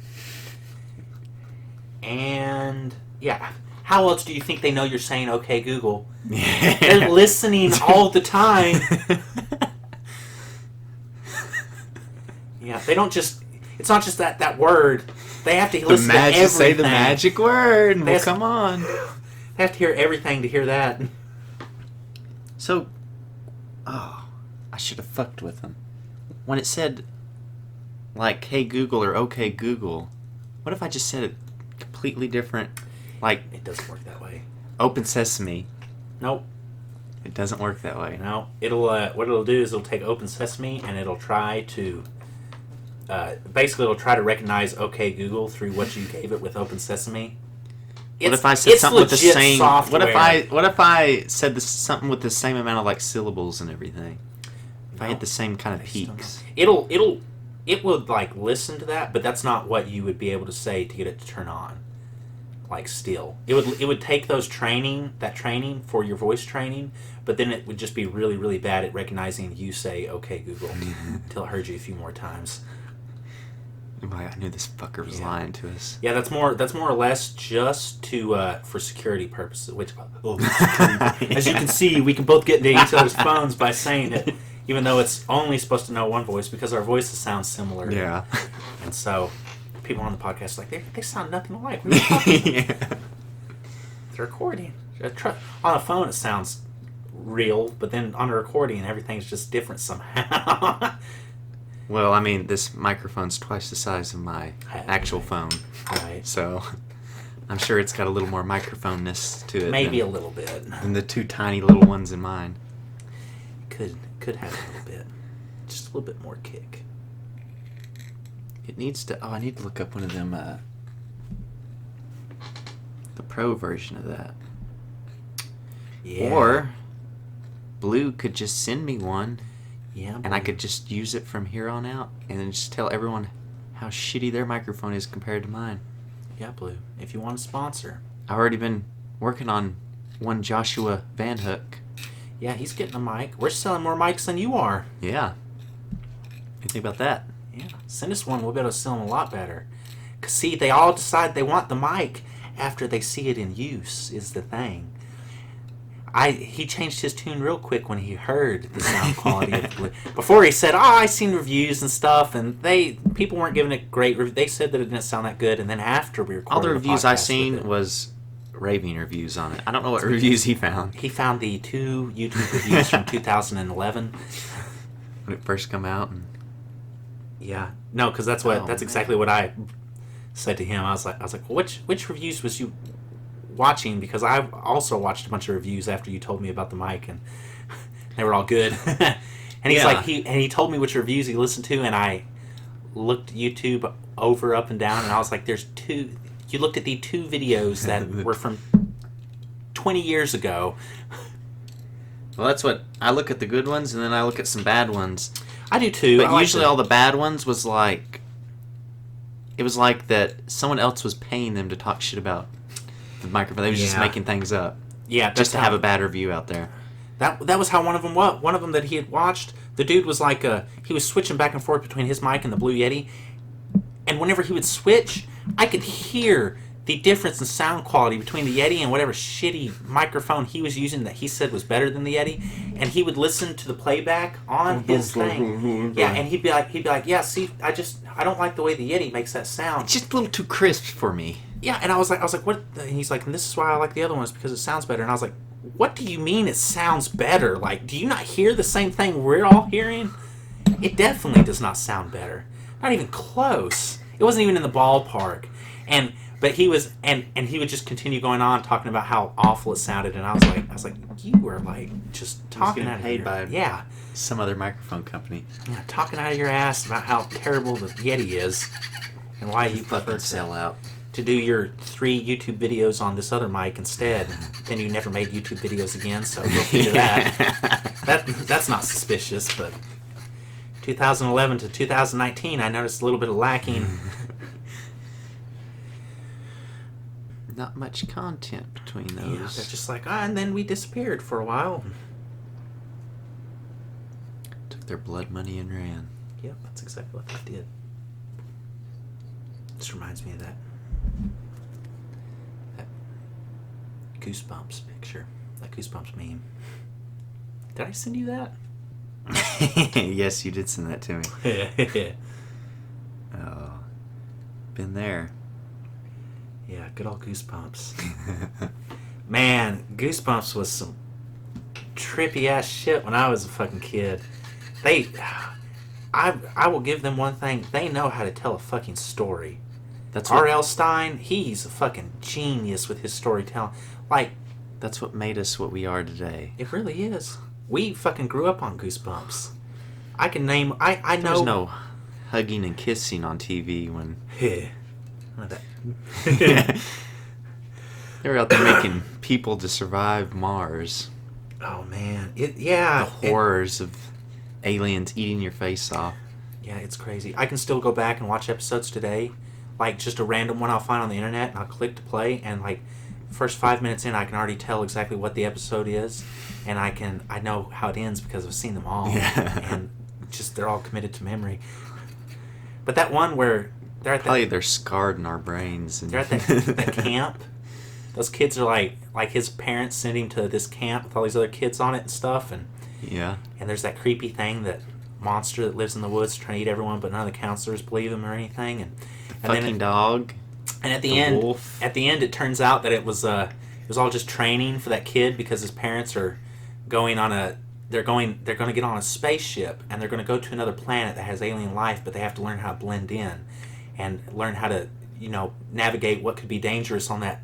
Speaker 2: And, yeah. How else do you think they know you're saying, okay, Google? They're listening all the time. Yeah, they don't just... It's not just that word. They have to listen to everything.
Speaker 1: Say the magic word. Well, come on.
Speaker 2: They have to hear everything to hear that.
Speaker 1: So... Oh, I should have fucked with them. When it said, like, hey Google or okay Google, what if I just said it completely different? Like...
Speaker 2: It doesn't work that way.
Speaker 1: Open Sesame.
Speaker 2: Nope.
Speaker 1: It doesn't work that way.
Speaker 2: No. It'll, what it'll do is it'll take Open Sesame and it'll try to... basically, it'll try to recognize OK Google through what you gave it with Open Sesame.
Speaker 1: What if I said something with the same?
Speaker 2: Software.
Speaker 1: What if I said something with the same amount of like syllables and everything? If I had the same kind of peaks.
Speaker 2: It would like listen to that, but that's not what you would be able to say to get it to turn on. Like still, it would take that training for your voice training, but then it would just be really, really bad at recognizing you say OK Google until it heard you a few more times.
Speaker 1: I knew this fucker was lying to us.
Speaker 2: Yeah, that's more or less just to for security purposes. Which, security. As you can see, we can both get into each other's phones by saying it, even though it's only supposed to know one voice because our voices sound similar.
Speaker 1: Yeah.
Speaker 2: And so, people on the podcast are like they sound nothing alike. What are you talking about?
Speaker 1: Yeah.
Speaker 2: It's a recording. On a phone, it sounds real, but then on a recording, everything's just different somehow.
Speaker 1: Well, I mean, this microphone's twice the size of my actual phone.
Speaker 2: Right.
Speaker 1: So, I'm sure it's got a little more microphone-ness to it.
Speaker 2: Maybe a little bit.
Speaker 1: Than the two tiny little ones in mine.
Speaker 2: Could have a little bit. Just a little bit more kick.
Speaker 1: It needs to... Oh, I need to look up one of them, the pro version of that.
Speaker 2: Yeah.
Speaker 1: Or, Blue could just send me one...
Speaker 2: Yeah,
Speaker 1: and I could just use it from here on out and then just tell everyone how shitty their microphone is compared to mine.
Speaker 2: Yeah, Blue. If you want a sponsor.
Speaker 1: I've already been working on one Joshua Van Hook.
Speaker 2: Yeah, he's getting a mic. We're selling more mics than you are.
Speaker 1: Yeah. What do you think about that?
Speaker 2: Yeah. Send us one. We'll be able to sell them a lot better. Because, see, they all decide they want the mic after they see it in use is the thing. He changed his tune real quick when he heard the sound quality of Blue. Before he said, I seen reviews and stuff, and people weren't giving it great reviews. They said that it didn't sound that good, and then after we recorded
Speaker 1: all the reviews I seen was raving reviews on it. I don't know what reviews he found.
Speaker 2: He found the 2 YouTube reviews from 2011.
Speaker 1: When it first come out. And...
Speaker 2: Yeah. No, because that's exactly what I said to him. I was like, well, which reviews was you watching? Because I also watched a bunch of reviews after you told me about the mic, and they were all good. And he's
Speaker 1: Yeah.
Speaker 2: like, he told me which reviews he listened to, and I looked YouTube over, up, and down, and I was like, there's two. You looked at the two videos that were from 20 years ago.
Speaker 1: Well, that's what I look at, the good ones, and then I look at some bad ones.
Speaker 2: I do too.
Speaker 1: But usually all the bad ones was like, it was like that someone else was paying them to talk shit about the microphone. They was just making things up.
Speaker 2: Yeah,
Speaker 1: just to have a bad review out there.
Speaker 2: That was how one of them was. One of them that he had watched, the dude was like, he was switching back and forth between his mic and the Blue Yeti, and whenever he would switch, I could hear the difference in sound quality between the Yeti and whatever shitty microphone he was using that he said was better than the Yeti, and he would listen to the playback on his thing. Yeah, and he'd be like, yeah, see, I don't like the way the Yeti makes that sound.
Speaker 1: It's just a little too crisp for me.
Speaker 2: Yeah, and I was like, what? And he's like, and this is why I like the other ones, because it sounds better. And I was like, what do you mean it sounds better? Like, do you not hear the same thing we're all hearing? It definitely does not sound better. Not even close. It wasn't even in the ballpark. But he was, and he would just continue going on talking about how awful it sounded, and I was like, you were like just talking out of
Speaker 1: paid
Speaker 2: your,
Speaker 1: by some other microphone company.
Speaker 2: Yeah, talking out of your ass about how terrible the Yeti is, and why you prefer
Speaker 1: sell out
Speaker 2: to do your 3 YouTube videos on this other mic instead. Then you never made YouTube videos again, so go figure that. That's not suspicious, but 2011 to 2019, I noticed a little bit of lacking.
Speaker 1: Not much content between those.
Speaker 2: Yeah, they're just like, and then we disappeared for a while.
Speaker 1: Took their blood money and ran.
Speaker 2: Yep, that's exactly what they did. This reminds me of that Goosebumps picture, that Goosebumps meme. Did I send you that?
Speaker 1: Yes, you did send that to me. Oh, been there.
Speaker 2: Yeah, good old Goosebumps. Man, Goosebumps was some trippy ass shit when I was a fucking kid. I will give them one thing. They know how to tell a fucking story.
Speaker 1: That's
Speaker 2: R.L. Stein, he's a fucking genius with his storytelling. Like,
Speaker 1: that's what made us what we are today.
Speaker 2: It really is. We fucking grew up on Goosebumps. I can name. I know.
Speaker 1: There's no hugging and kissing on TV when. They were out there making people to survive Mars.
Speaker 2: Oh man,
Speaker 1: the horrors of aliens eating your face off.
Speaker 2: Yeah, it's crazy. I can still go back and watch episodes today, like just a random one I'll find on the internet, and I'll click to play, and like first 5 minutes in, I can already tell exactly what the episode is, and I know how it ends because I've seen them all, and just they're all committed to memory. But that one where they're at
Speaker 1: they're scarred in our brains. And
Speaker 2: they're at that camp. Those kids are like his parents sent him to this camp with all these other kids on it and stuff, and there's that creepy thing, that monster that lives in the woods trying to eat everyone, but none of the counselors believe him or anything, and
Speaker 1: fucking dog.
Speaker 2: And at the end, it turns out that it was all just training for that kid, because his parents are going on they're going to get on a spaceship, and they're going to go to another planet that has alien life, but they have to learn how to blend in and learn how to navigate what could be dangerous on that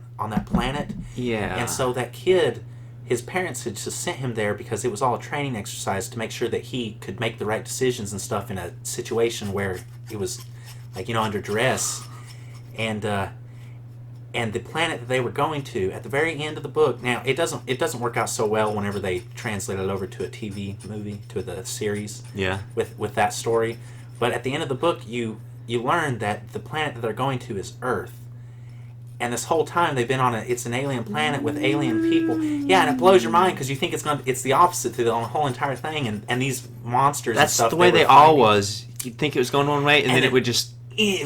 Speaker 2: planet.
Speaker 1: Yeah.
Speaker 2: And so that kid, his parents had just sent him there because it was all a training exercise to make sure that he could make the right decisions and stuff in a situation where he was under duress. And the planet that they were going to at the very end of the book, now it doesn't work out so well whenever they translate it over to a TV movie, to the series.
Speaker 1: Yeah.
Speaker 2: With that story, but at the end of the book, you learn that the planet that they're going to is Earth. And this whole time they've been it's an alien planet with alien people. Yeah, and it blows your mind because you think it's the opposite to the whole entire thing, and these monsters.
Speaker 1: That's
Speaker 2: and stuff
Speaker 1: the way they
Speaker 2: were
Speaker 1: all
Speaker 2: fighting.
Speaker 1: was. You'd think it was going one way, and then it would just be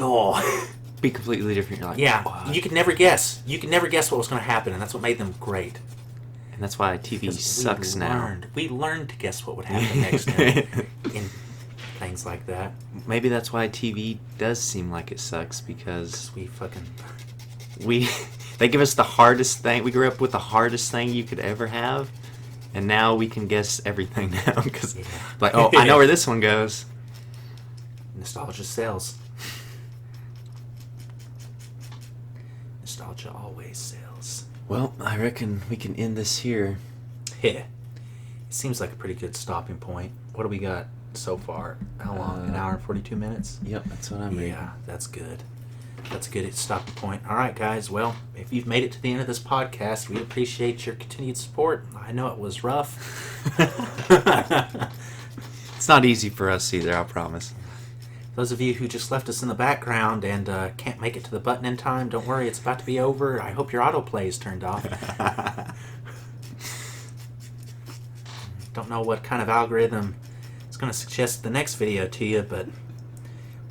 Speaker 1: completely different. You're like,
Speaker 2: yeah,
Speaker 1: what?
Speaker 2: you could never guess. You could never guess what was going to happen, and that's what made them great.
Speaker 1: And that's why TV sucks now.
Speaker 2: We learned to guess what would happen next in things like that.
Speaker 1: Maybe that's why TV does seem like it sucks, because they give us the hardest thing. We grew up with the hardest thing you could ever have, and now we can guess everything now because, I know where this one goes.
Speaker 2: Nostalgia sells. Nostalgia always sells.
Speaker 1: Well, I reckon we can end this here.
Speaker 2: Yeah. seems like a pretty good stopping point. What do we got so far? How long? An hour and 42 minutes?
Speaker 1: Yep, that's what I'm reading.
Speaker 2: Yeah, that's good. That's a good stopping point. All right, guys. Well, if you've made it to the end of this podcast, we appreciate your continued support. I know it was rough.
Speaker 1: It's not easy for us either, I promise.
Speaker 2: Those of you who just left us in the background and can't make it to the button in time, don't worry, it's about to be over. I hope your autoplay is turned off. Don't know what kind of algorithm is going to suggest the next video to you, but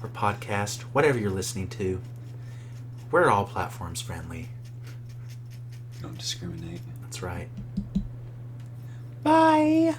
Speaker 2: or podcast, whatever you're listening to, we're all platforms friendly.
Speaker 1: Don't discriminate.
Speaker 2: That's right.
Speaker 1: Bye.